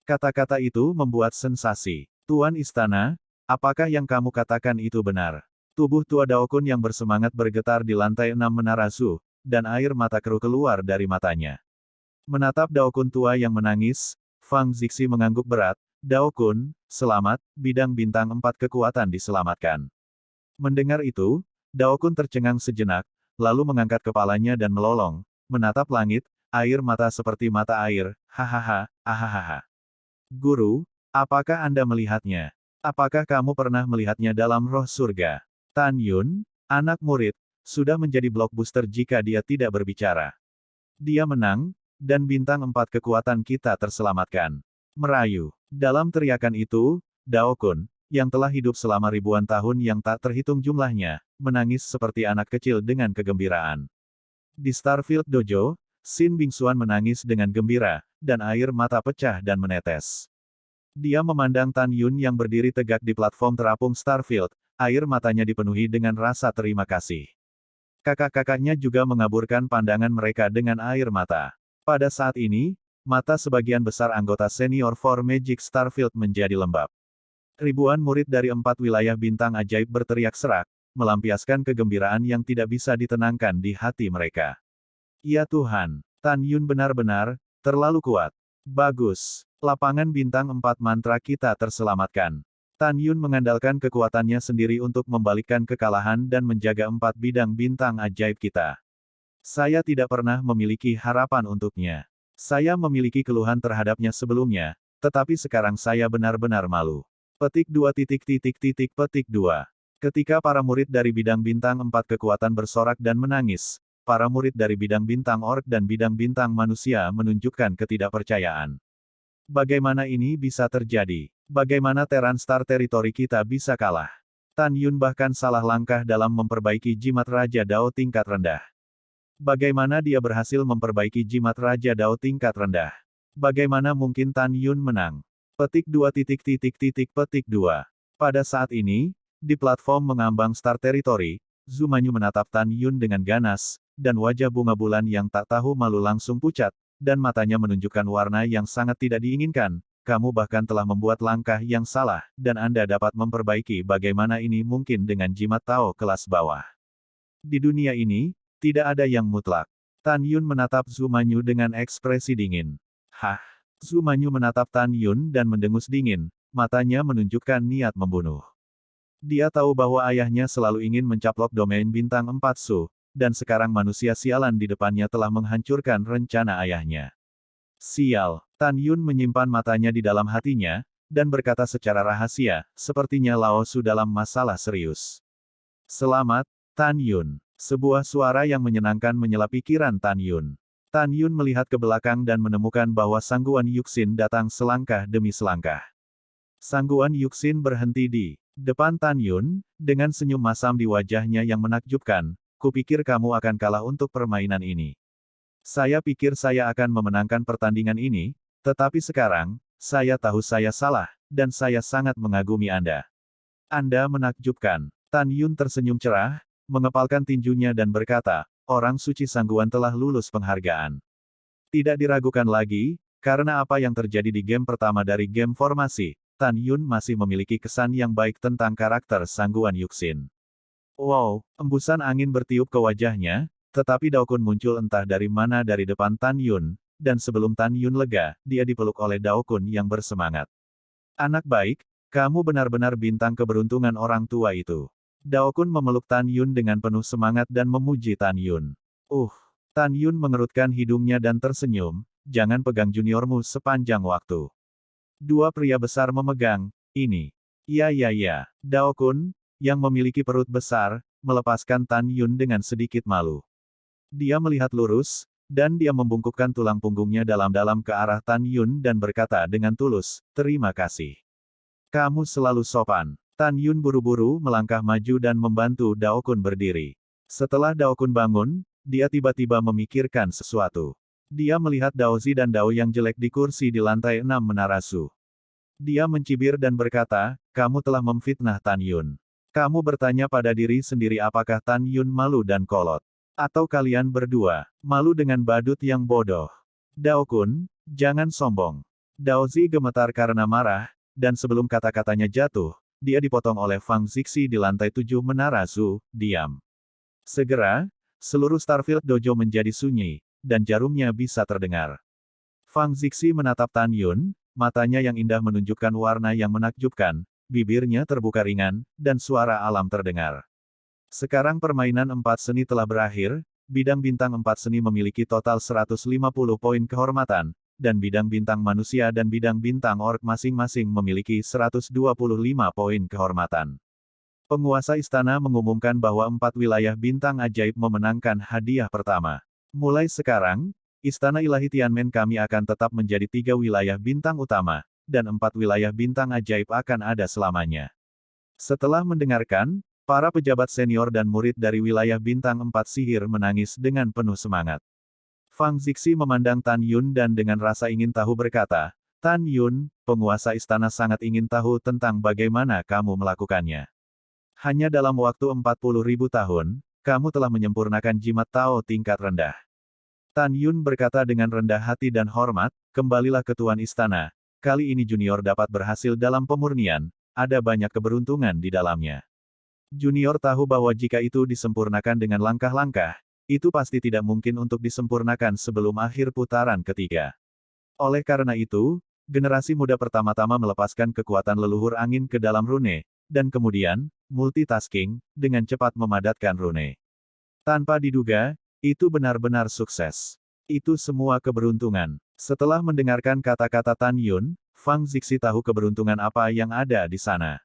Kata-kata itu membuat sensasi. Tuan Istana, apakah yang kamu katakan itu benar? Tubuh tua Dao Kun yang bersemangat bergetar di lantai 6 menara Su, dan air mata keruh keluar dari matanya. Menatap Dao Kun tua yang menangis, Fang Zixi mengangguk berat, Dao Kun, selamat, bidang bintang 4 kekuatan diselamatkan. Mendengar itu, Dao Kun tercengang sejenak, lalu mengangkat kepalanya dan melolong, menatap langit, air mata seperti mata air, hahaha, ahahaha. Guru, apakah Anda melihatnya? Apakah kamu pernah melihatnya dalam roh surga? Tan Yun, anak murid, sudah menjadi blockbuster jika dia tidak berbicara. Dia menang, dan bintang 4 kekuatan kita terselamatkan. Merayu. Dalam teriakan itu, Dao Kun, yang telah hidup selama ribuan tahun yang tak terhitung jumlahnya, menangis seperti anak kecil dengan kegembiraan. Di Starfield Dojo, Xin Bingxuan menangis dengan gembira, dan air mata pecah dan menetes. Dia memandang Tan Yun yang berdiri tegak di platform terapung Starfield, air matanya dipenuhi dengan rasa terima kasih. Kakak-kakaknya juga mengaburkan pandangan mereka dengan air mata. Pada saat ini, mata sebagian besar anggota senior For Magic Starfield menjadi lembab. Ribuan murid dari 4 wilayah bintang ajaib berteriak serak, melampiaskan kegembiraan yang tidak bisa ditenangkan di hati mereka. Ya Tuhan, Tan Yun benar-benar terlalu kuat. Bagus. Lapangan bintang 4 mantra kita terselamatkan. Tan Yun mengandalkan kekuatannya sendiri untuk membalikkan kekalahan dan menjaga 4 bidang bintang ajaib kita. Saya tidak pernah memiliki harapan untuknya. Saya memiliki keluhan terhadapnya sebelumnya, tetapi sekarang saya benar-benar malu. Petik 2. Ketika para murid dari bidang bintang 4 kekuatan bersorak dan menangis, para murid dari bidang bintang orc dan bidang bintang manusia menunjukkan ketidakpercayaan. Bagaimana ini bisa terjadi? Bagaimana Terran Star Territory kita bisa kalah? Tan Yun bahkan salah langkah dalam memperbaiki jimat Raja Dao tingkat rendah. Bagaimana dia berhasil memperbaiki jimat Raja Dao tingkat rendah? Bagaimana mungkin Tan Yun menang? Petik 2. Pada saat ini, di platform mengambang Star Territory, Zhu Manyu menatap Tan Yun dengan ganas, dan wajah bunga bulan yang tak tahu malu langsung pucat, dan matanya menunjukkan warna yang sangat tidak diinginkan. Kamu bahkan telah membuat langkah yang salah, dan Anda dapat memperbaiki bagaimana ini mungkin dengan jimat Tao kelas bawah. Di dunia ini, tidak ada yang mutlak. Tan Yun menatap Zhu Manyu dengan ekspresi dingin. Hah? Zhu Manyu menatap Tan Yun dan mendengus dingin, matanya menunjukkan niat membunuh. Dia tahu bahwa ayahnya selalu ingin mencaplok domain bintang 4 Su, dan sekarang manusia sialan di depannya telah menghancurkan rencana ayahnya. Sial, Tan Yun menyimpan matanya di dalam hatinya, dan berkata secara rahasia, sepertinya Lao Su dalam masalah serius. Selamat, Tan Yun. Sebuah suara yang menyenangkan menyela pikiran Tan Yun. Tan Yun melihat ke belakang dan menemukan bahwa Sangguan Yuxin datang selangkah demi selangkah. Sangguan Yuxin berhenti di depan Tan Yun, dengan senyum masam di wajahnya yang menakjubkan. Kupikir kamu akan kalah untuk permainan ini. Saya pikir saya akan memenangkan pertandingan ini, tetapi sekarang, saya tahu saya salah, dan saya sangat mengagumi Anda. Anda menakjubkan. Tan Yun tersenyum cerah, mengepalkan tinjunya dan berkata, orang suci Sangguan telah lulus penghargaan. Tidak diragukan lagi, karena apa yang terjadi di game pertama dari game formasi, Tan Yun masih memiliki kesan yang baik tentang karakter Sangguan Yuxin. Wow, embusan angin bertiup ke wajahnya, tetapi Daokun muncul entah dari mana dari depan Tan Yun, dan sebelum Tan Yun lega, dia dipeluk oleh Daokun yang bersemangat. Anak baik, kamu benar-benar bintang keberuntungan orang tua itu. Daokun memeluk Tan Yun dengan penuh semangat dan memuji Tan Yun. Tan Yun mengerutkan hidungnya dan tersenyum, jangan pegang juniormu sepanjang waktu. Dua pria besar memegang, ini. Ya. Daokun, yang memiliki perut besar, melepaskan Tan Yun dengan sedikit malu. Dia melihat lurus, dan dia membungkukkan tulang punggungnya dalam-dalam ke arah Tan Yun dan berkata dengan tulus, terima kasih. Kamu selalu sopan. Tan Yun buru-buru melangkah maju dan membantu Daokun berdiri. Setelah Daokun bangun, dia tiba-tiba memikirkan sesuatu. Dia melihat Daozi dan Dao yang jelek di kursi di lantai 6 Menara Su. Dia mencibir dan berkata, kamu telah memfitnah Tan Yun. Kamu bertanya pada diri sendiri apakah Tan Yun malu dan kolot. Atau kalian berdua, malu dengan badut yang bodoh. Daokun, jangan sombong. Daozi gemetar karena marah, dan sebelum kata-katanya jatuh, dia dipotong oleh Fang Zixi di lantai 7 Menara Su, diam. Segera, seluruh Starfield Dojo menjadi sunyi, dan jarumnya bisa terdengar. Fang Zixi menatap Tan Yun, matanya yang indah menunjukkan warna yang menakjubkan, bibirnya terbuka ringan, dan suara alam terdengar. Sekarang permainan 4 seni telah berakhir, bidang bintang 4 seni memiliki total 150 poin kehormatan, dan bidang bintang manusia dan bidang bintang orc masing-masing memiliki 125 poin kehormatan. Penguasa istana mengumumkan bahwa 4 wilayah bintang ajaib memenangkan hadiah pertama. Mulai sekarang, Istana Ilahi Tianmen kami akan tetap menjadi 3 wilayah bintang utama, dan 4 wilayah bintang ajaib akan ada selamanya. Setelah mendengarkan, para pejabat senior dan murid dari wilayah bintang 4 sihir menangis dengan penuh semangat. Fang Zixi memandang Tan Yun dan dengan rasa ingin tahu berkata, Tan Yun, penguasa istana sangat ingin tahu tentang bagaimana kamu melakukannya. Hanya dalam waktu 40.000 tahun, kamu telah menyempurnakan jimat Tao tingkat rendah. Tan Yun berkata dengan rendah hati dan hormat, kembalilah ke Tuan Istana. Kali ini junior dapat berhasil dalam pemurnian, ada banyak keberuntungan di dalamnya. Junior tahu bahwa jika itu disempurnakan dengan langkah-langkah, itu pasti tidak mungkin untuk disempurnakan sebelum akhir putaran ketiga. Oleh karena itu, generasi muda pertama-tama melepaskan kekuatan leluhur angin ke dalam rune, dan kemudian, multitasking, dengan cepat memadatkan rune. Tanpa diduga, itu benar-benar sukses. Itu semua keberuntungan. Setelah mendengarkan kata-kata Tan Yun, Fang Zixi tahu keberuntungan apa yang ada di sana.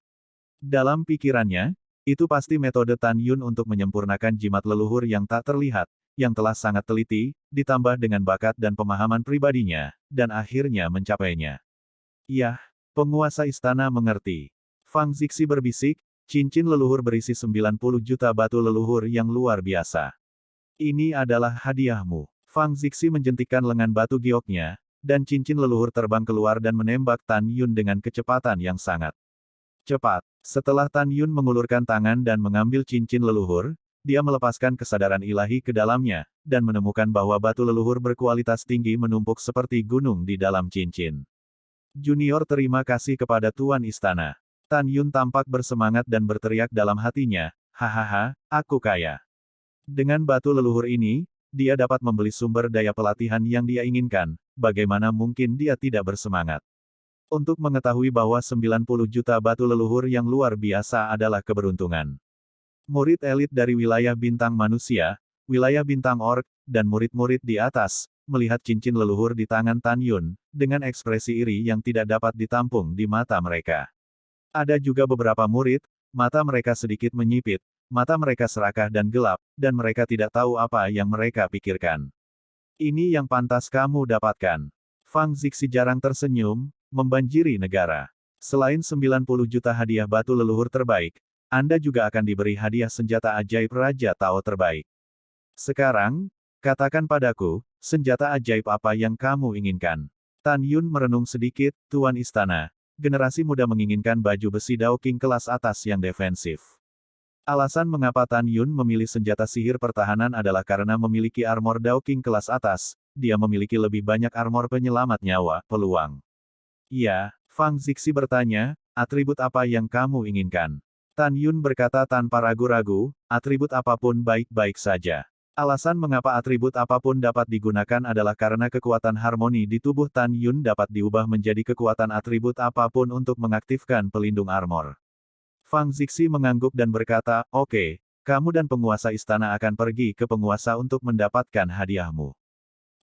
Dalam pikirannya, itu pasti metode Tan Yun untuk menyempurnakan jimat leluhur yang tak terlihat, yang telah sangat teliti, ditambah dengan bakat dan pemahaman pribadinya, dan akhirnya mencapainya. Yah, penguasa istana mengerti. Fang Zixi berbisik, cincin leluhur berisi 90 juta batu leluhur yang luar biasa. Ini adalah hadiahmu. Fang Zixi menjentikkan lengan batu gioknya, dan cincin leluhur terbang keluar dan menembak Tan Yun dengan kecepatan yang sangat cepat. Setelah Tan Yun mengulurkan tangan dan mengambil cincin leluhur, dia melepaskan kesadaran ilahi ke dalamnya, dan menemukan bahwa batu leluhur berkualitas tinggi menumpuk seperti gunung di dalam cincin. Junior terima kasih kepada Tuan Istana. Tan Yun tampak bersemangat dan berteriak dalam hatinya, hahaha, aku kaya. Dengan batu leluhur ini, dia dapat membeli sumber daya pelatihan yang dia inginkan, bagaimana mungkin dia tidak bersemangat. Untuk mengetahui bahwa 90 juta batu leluhur yang luar biasa adalah keberuntungan. Murid elit dari wilayah bintang manusia, wilayah bintang orc, dan murid-murid di atas, melihat cincin leluhur di tangan Tan Yun, dengan ekspresi iri yang tidak dapat ditampung di mata mereka. Ada juga beberapa murid, mata mereka sedikit menyipit, mata mereka serakah dan gelap, dan mereka tidak tahu apa yang mereka pikirkan. Ini yang pantas kamu dapatkan. Fang Zixi jarang tersenyum, membanjiri negara. Selain 90 juta hadiah batu leluhur terbaik, Anda juga akan diberi hadiah senjata ajaib Raja Tao terbaik. Sekarang, katakan padaku, senjata ajaib apa yang kamu inginkan? Tan Yun merenung sedikit, Tuan Istana. Generasi muda menginginkan baju besi Dao King kelas atas yang defensif. Alasan mengapa Tan Yun memilih senjata sihir pertahanan adalah karena memiliki armor Dao King kelas atas, dia memiliki lebih banyak armor penyelamat nyawa, peluang. Ya, Fang Zixi bertanya, atribut apa yang kamu inginkan? Tan Yun berkata tanpa ragu-ragu, atribut apapun baik-baik saja. Alasan mengapa atribut apapun dapat digunakan adalah karena kekuatan harmoni di tubuh Tan Yun dapat diubah menjadi kekuatan atribut apapun untuk mengaktifkan pelindung armor. Fang Zixi mengangguk dan berkata, oke, kamu dan penguasa istana akan pergi ke penguasa untuk mendapatkan hadiahmu.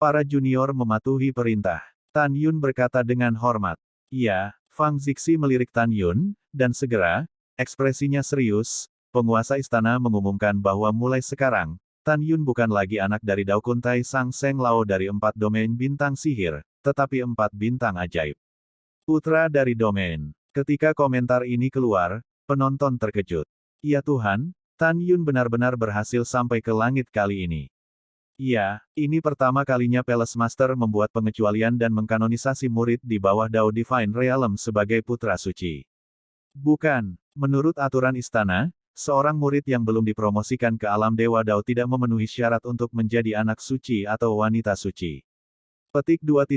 Para junior mematuhi perintah. Tan Yun berkata dengan hormat. Iya, Fang Zixi melirik Tan Yun, dan segera, ekspresinya serius, penguasa istana mengumumkan bahwa mulai sekarang, Tan Yun bukan lagi anak dari Dao Kuntai Sang Seng Lao dari 4 domain bintang sihir, tetapi 4 bintang ajaib. Putra dari domain. Ketika komentar ini keluar, penonton terkejut. Ya Tuhan, Tan Yun benar-benar berhasil sampai ke langit kali ini. Iya, ini pertama kalinya Palace Master membuat pengecualian dan mengkanonisasi murid di bawah Dao Divine Realm sebagai putra suci. Bukan, menurut aturan istana, seorang murid yang belum dipromosikan ke alam Dewa Dao tidak memenuhi syarat untuk menjadi anak suci atau wanita suci. Petik 2.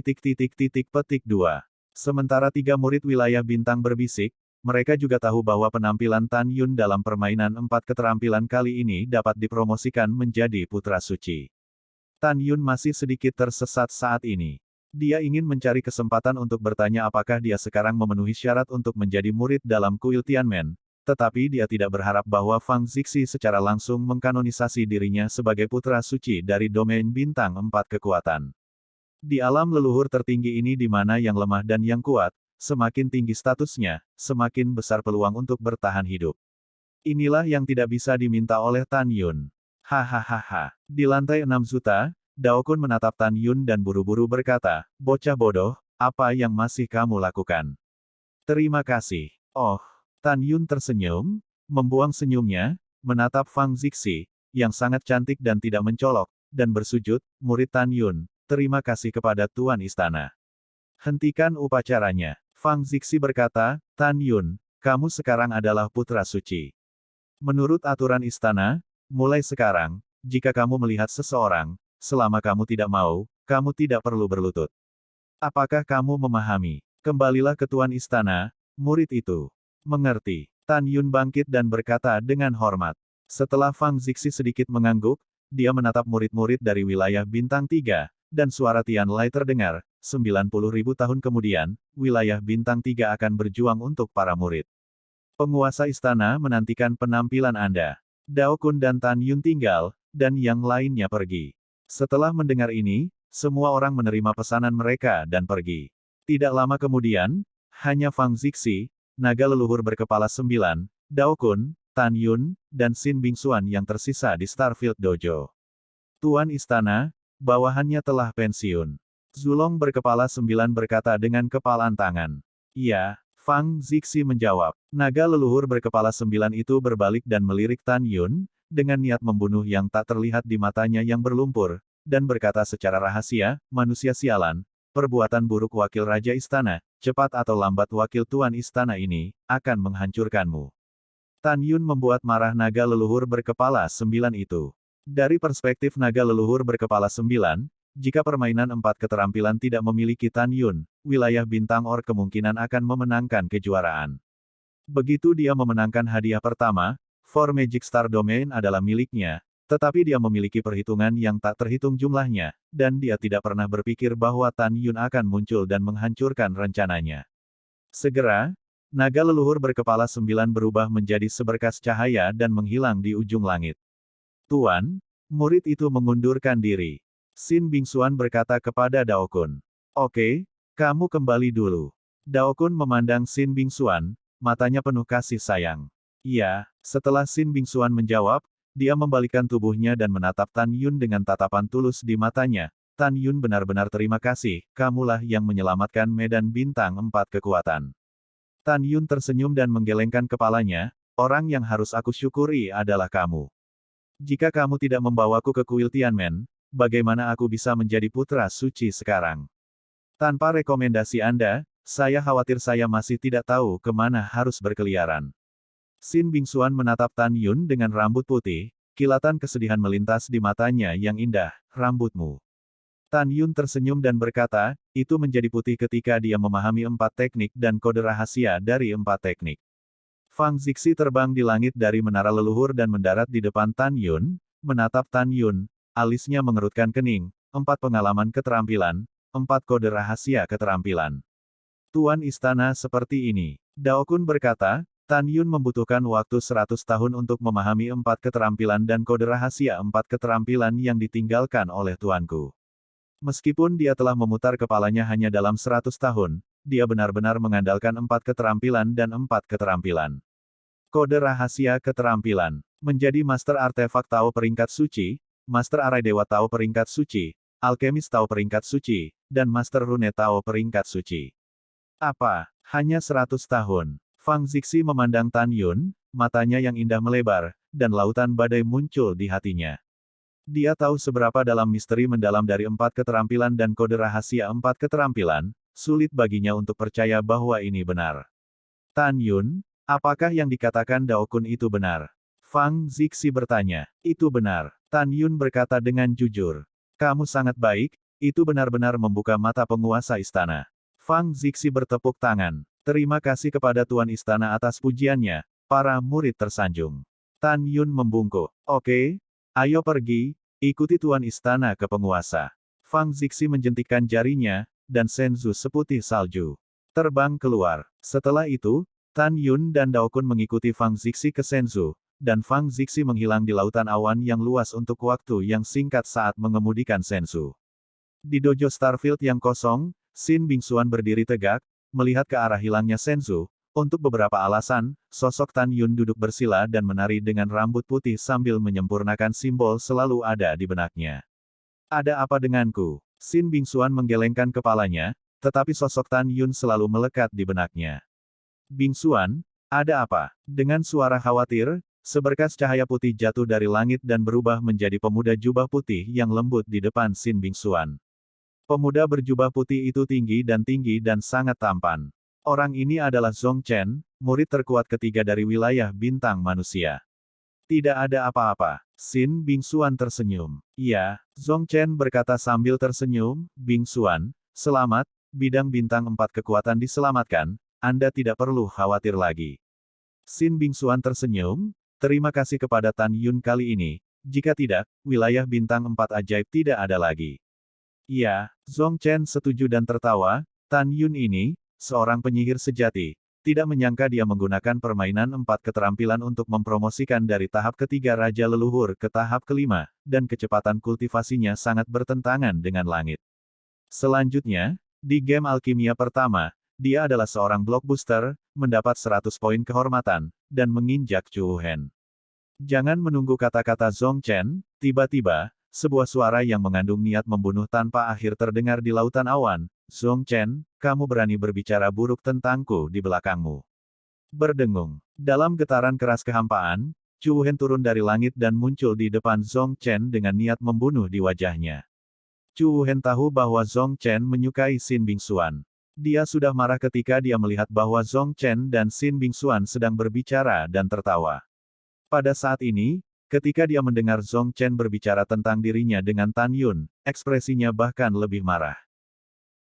Petik 2. Sementara 3 murid wilayah bintang berbisik, mereka juga tahu bahwa penampilan Tan Yun dalam permainan 4 keterampilan kali ini dapat dipromosikan menjadi putra suci. Tan Yun masih sedikit tersesat saat ini. Dia ingin mencari kesempatan untuk bertanya apakah dia sekarang memenuhi syarat untuk menjadi murid dalam kuil Tianmen, tetapi dia tidak berharap bahwa Fang Zixi secara langsung mengkanonisasi dirinya sebagai putra suci dari domain bintang 4 kekuatan. Di alam leluhur tertinggi ini di mana yang lemah dan yang kuat, semakin tinggi statusnya, semakin besar peluang untuk bertahan hidup. Inilah yang tidak bisa diminta oleh Tan Yun. Hahaha. Di lantai 6 Zuta, Dao Kun menatap Tan Yun dan buru-buru berkata, bocah bodoh, apa yang masih kamu lakukan? Terima kasih. Oh, Tan Yun tersenyum, membuang senyumnya, menatap Fang Zixi, yang sangat cantik dan tidak mencolok, dan bersujud, murid Tan Yun, terima kasih kepada Tuan Istana. Hentikan upacaranya. Fang Zixi berkata, Tan Yun, kamu sekarang adalah putra suci. Menurut aturan istana, mulai sekarang, jika kamu melihat seseorang, selama kamu tidak mau, kamu tidak perlu berlutut. Apakah kamu memahami? Kembalilah ke Tuan Istana, murid itu. Mengerti. Tan Yun bangkit dan berkata dengan hormat. Setelah Fang Zixi sedikit mengangguk, dia menatap murid-murid dari wilayah bintang 3, dan suara Tian Lai terdengar, 90.000 tahun kemudian, wilayah bintang 3 akan berjuang untuk para murid. Penguasa istana menantikan penampilan Anda. Dao Kun dan Tan Yun tinggal, dan yang lainnya pergi. Setelah mendengar ini, semua orang menerima pesanan mereka dan pergi. Tidak lama kemudian, hanya Fang Zixi, naga leluhur berkepala 9, Dao Kun, Tan Yun, dan Xin Bingxuan yang tersisa di Starfield Dojo. Tuan Istana, bawahannya telah pensiun. Zulong berkepala 9 berkata dengan kepalan tangan. Iya, Fang Zixi menjawab. Naga leluhur berkepala 9 itu berbalik dan melirik Tan Yun, dengan niat membunuh yang tak terlihat di matanya yang berlumpur, dan berkata secara rahasia, manusia sialan, perbuatan buruk wakil Raja Istana, cepat atau lambat wakil Tuan Istana ini, akan menghancurkanmu. Tan Yun membuat marah naga leluhur berkepala 9 itu. Dari perspektif naga leluhur berkepala 9, jika permainan 4 keterampilan tidak memiliki Tan Yun, wilayah bintang Or kemungkinan akan memenangkan kejuaraan. Begitu dia memenangkan hadiah pertama, Four Magic Star Domain adalah miliknya, tetapi dia memiliki perhitungan yang tak terhitung jumlahnya, dan dia tidak pernah berpikir bahwa Tan Yun akan muncul dan menghancurkan rencananya. Segera, naga leluhur berkepala 9 berubah menjadi seberkas cahaya dan menghilang di ujung langit. Tuan, murid itu mengundurkan diri. Xin Bingxuan berkata kepada Dao Kun. Oke, kamu kembali dulu. Dao Kun memandang Xin Bingxuan, matanya penuh kasih sayang. Iya, setelah Xin Bingxuan menjawab, dia membalikkan tubuhnya dan menatap Tan Yun dengan tatapan tulus di matanya. Tan Yun benar-benar terima kasih, kamulah yang menyelamatkan medan bintang 4 kekuatan. Tan Yun tersenyum dan menggelengkan kepalanya, orang yang harus aku syukuri adalah kamu. Jika kamu tidak membawaku ke kuil Tianmen, bagaimana aku bisa menjadi putra suci sekarang? Tanpa rekomendasi Anda, saya khawatir saya masih tidak tahu kemana harus berkeliaran. Xin Bingxuan menatap Tan Yun dengan rambut putih, kilatan kesedihan melintas di matanya yang indah, rambutmu. Tan Yun tersenyum dan berkata, itu menjadi putih ketika dia memahami 4 teknik dan kode rahasia dari 4 teknik. Fang Zixi terbang di langit dari menara leluhur dan mendarat di depan Tan Yun, menatap Tan Yun, alisnya mengerutkan kening, 4 pengalaman keterampilan, 4 kode rahasia keterampilan. Tuan istana seperti ini. Dao Kun berkata, Tan Yun membutuhkan waktu 100 tahun untuk memahami 4 keterampilan dan kode rahasia 4 keterampilan yang ditinggalkan oleh tuanku. Meskipun dia telah memutar kepalanya hanya dalam 100 tahun, dia benar-benar mengandalkan 4 keterampilan dan 4 keterampilan. Kode rahasia keterampilan. Menjadi Master Artefak Tao peringkat suci, Master Arai Dewa Tao peringkat suci, Alkemis Tao peringkat suci, dan Master Rune Tao peringkat suci. Apa? Hanya 100 tahun. Fang Zixi memandang Tan Yun, matanya yang indah melebar, dan lautan badai muncul di hatinya. Dia tahu seberapa dalam misteri mendalam dari 4 keterampilan dan kode rahasia 4 keterampilan, sulit baginya untuk percaya bahwa ini benar. Tan Yun, apakah yang dikatakan Dao Kun itu benar? Fang Zixi bertanya. Itu benar. Tan Yun berkata dengan jujur. Kamu sangat baik, itu benar-benar membuka mata penguasa istana. Fang Zixi bertepuk tangan. Terima kasih kepada Tuan Istana atas pujiannya, para murid tersanjung. Tan Yun membungkuk. Oke, ayo pergi, ikuti Tuan Istana ke penguasa. Fang Zixi menjentikkan jarinya, dan Senzu seputih salju terbang keluar. Setelah itu, Tan Yun dan Dao Kun mengikuti Fang Zixi ke Senzu, dan Fang Zixi menghilang di lautan awan yang luas untuk waktu yang singkat saat mengemudikan Senzu. Di dojo Starfield yang kosong, Xin Bingxuan berdiri tegak, melihat ke arah hilangnya Senzu. Untuk beberapa alasan, sosok Tan Yun duduk bersila dan menari dengan rambut putih sambil menyempurnakan simbol selalu ada di benaknya. Ada apa denganku? Xin Bingxuan menggelengkan kepalanya, tetapi sosok Tan Yun selalu melekat di benaknya. Bingxuan, ada apa? Dengan suara khawatir, seberkas cahaya putih jatuh dari langit dan berubah menjadi pemuda jubah putih yang lembut di depan Xin Bingxuan. Pemuda berjubah putih itu tinggi dan sangat tampan. Orang ini adalah Zhong Chen, murid terkuat ketiga dari wilayah bintang manusia. Tidak ada apa-apa. Xin Bingxuan tersenyum. Iya, Zhong Chen berkata sambil tersenyum, Bingxuan, selamat, bidang bintang 4 kekuatan diselamatkan, Anda tidak perlu khawatir lagi. Xin Bingxuan tersenyum, terima kasih kepada Tan Yun kali ini, jika tidak, wilayah bintang 4 ajaib tidak ada lagi. Iya, Zhong Chen setuju dan tertawa, Tan Yun ini, seorang penyihir sejati, tidak menyangka dia menggunakan permainan 4 keterampilan untuk mempromosikan dari tahap ketiga Raja Leluhur ke tahap kelima, dan kecepatan kultivasinya sangat bertentangan dengan langit. Selanjutnya, di game alkimia pertama, dia adalah seorang blockbuster, mendapat 100 poin kehormatan, dan menginjak Chu Hen. Jangan menunggu kata-kata Zhong Chen, tiba-tiba, sebuah suara yang mengandung niat membunuh tanpa akhir terdengar di lautan awan. Zhong Chen, kamu berani berbicara buruk tentangku di belakangmu. Berdengung. Dalam getaran keras kehampaan, Chu Hen turun dari langit dan muncul di depan Zhong Chen dengan niat membunuh di wajahnya. Chu Hen tahu bahwa Zhong Chen menyukai Xin Bingxuan. Dia sudah marah ketika dia melihat bahwa Zhong Chen dan Xin Bingxuan sedang berbicara dan tertawa. Pada saat ini, ketika dia mendengar Zhong Chen berbicara tentang dirinya dengan Tan Yun, ekspresinya bahkan lebih marah.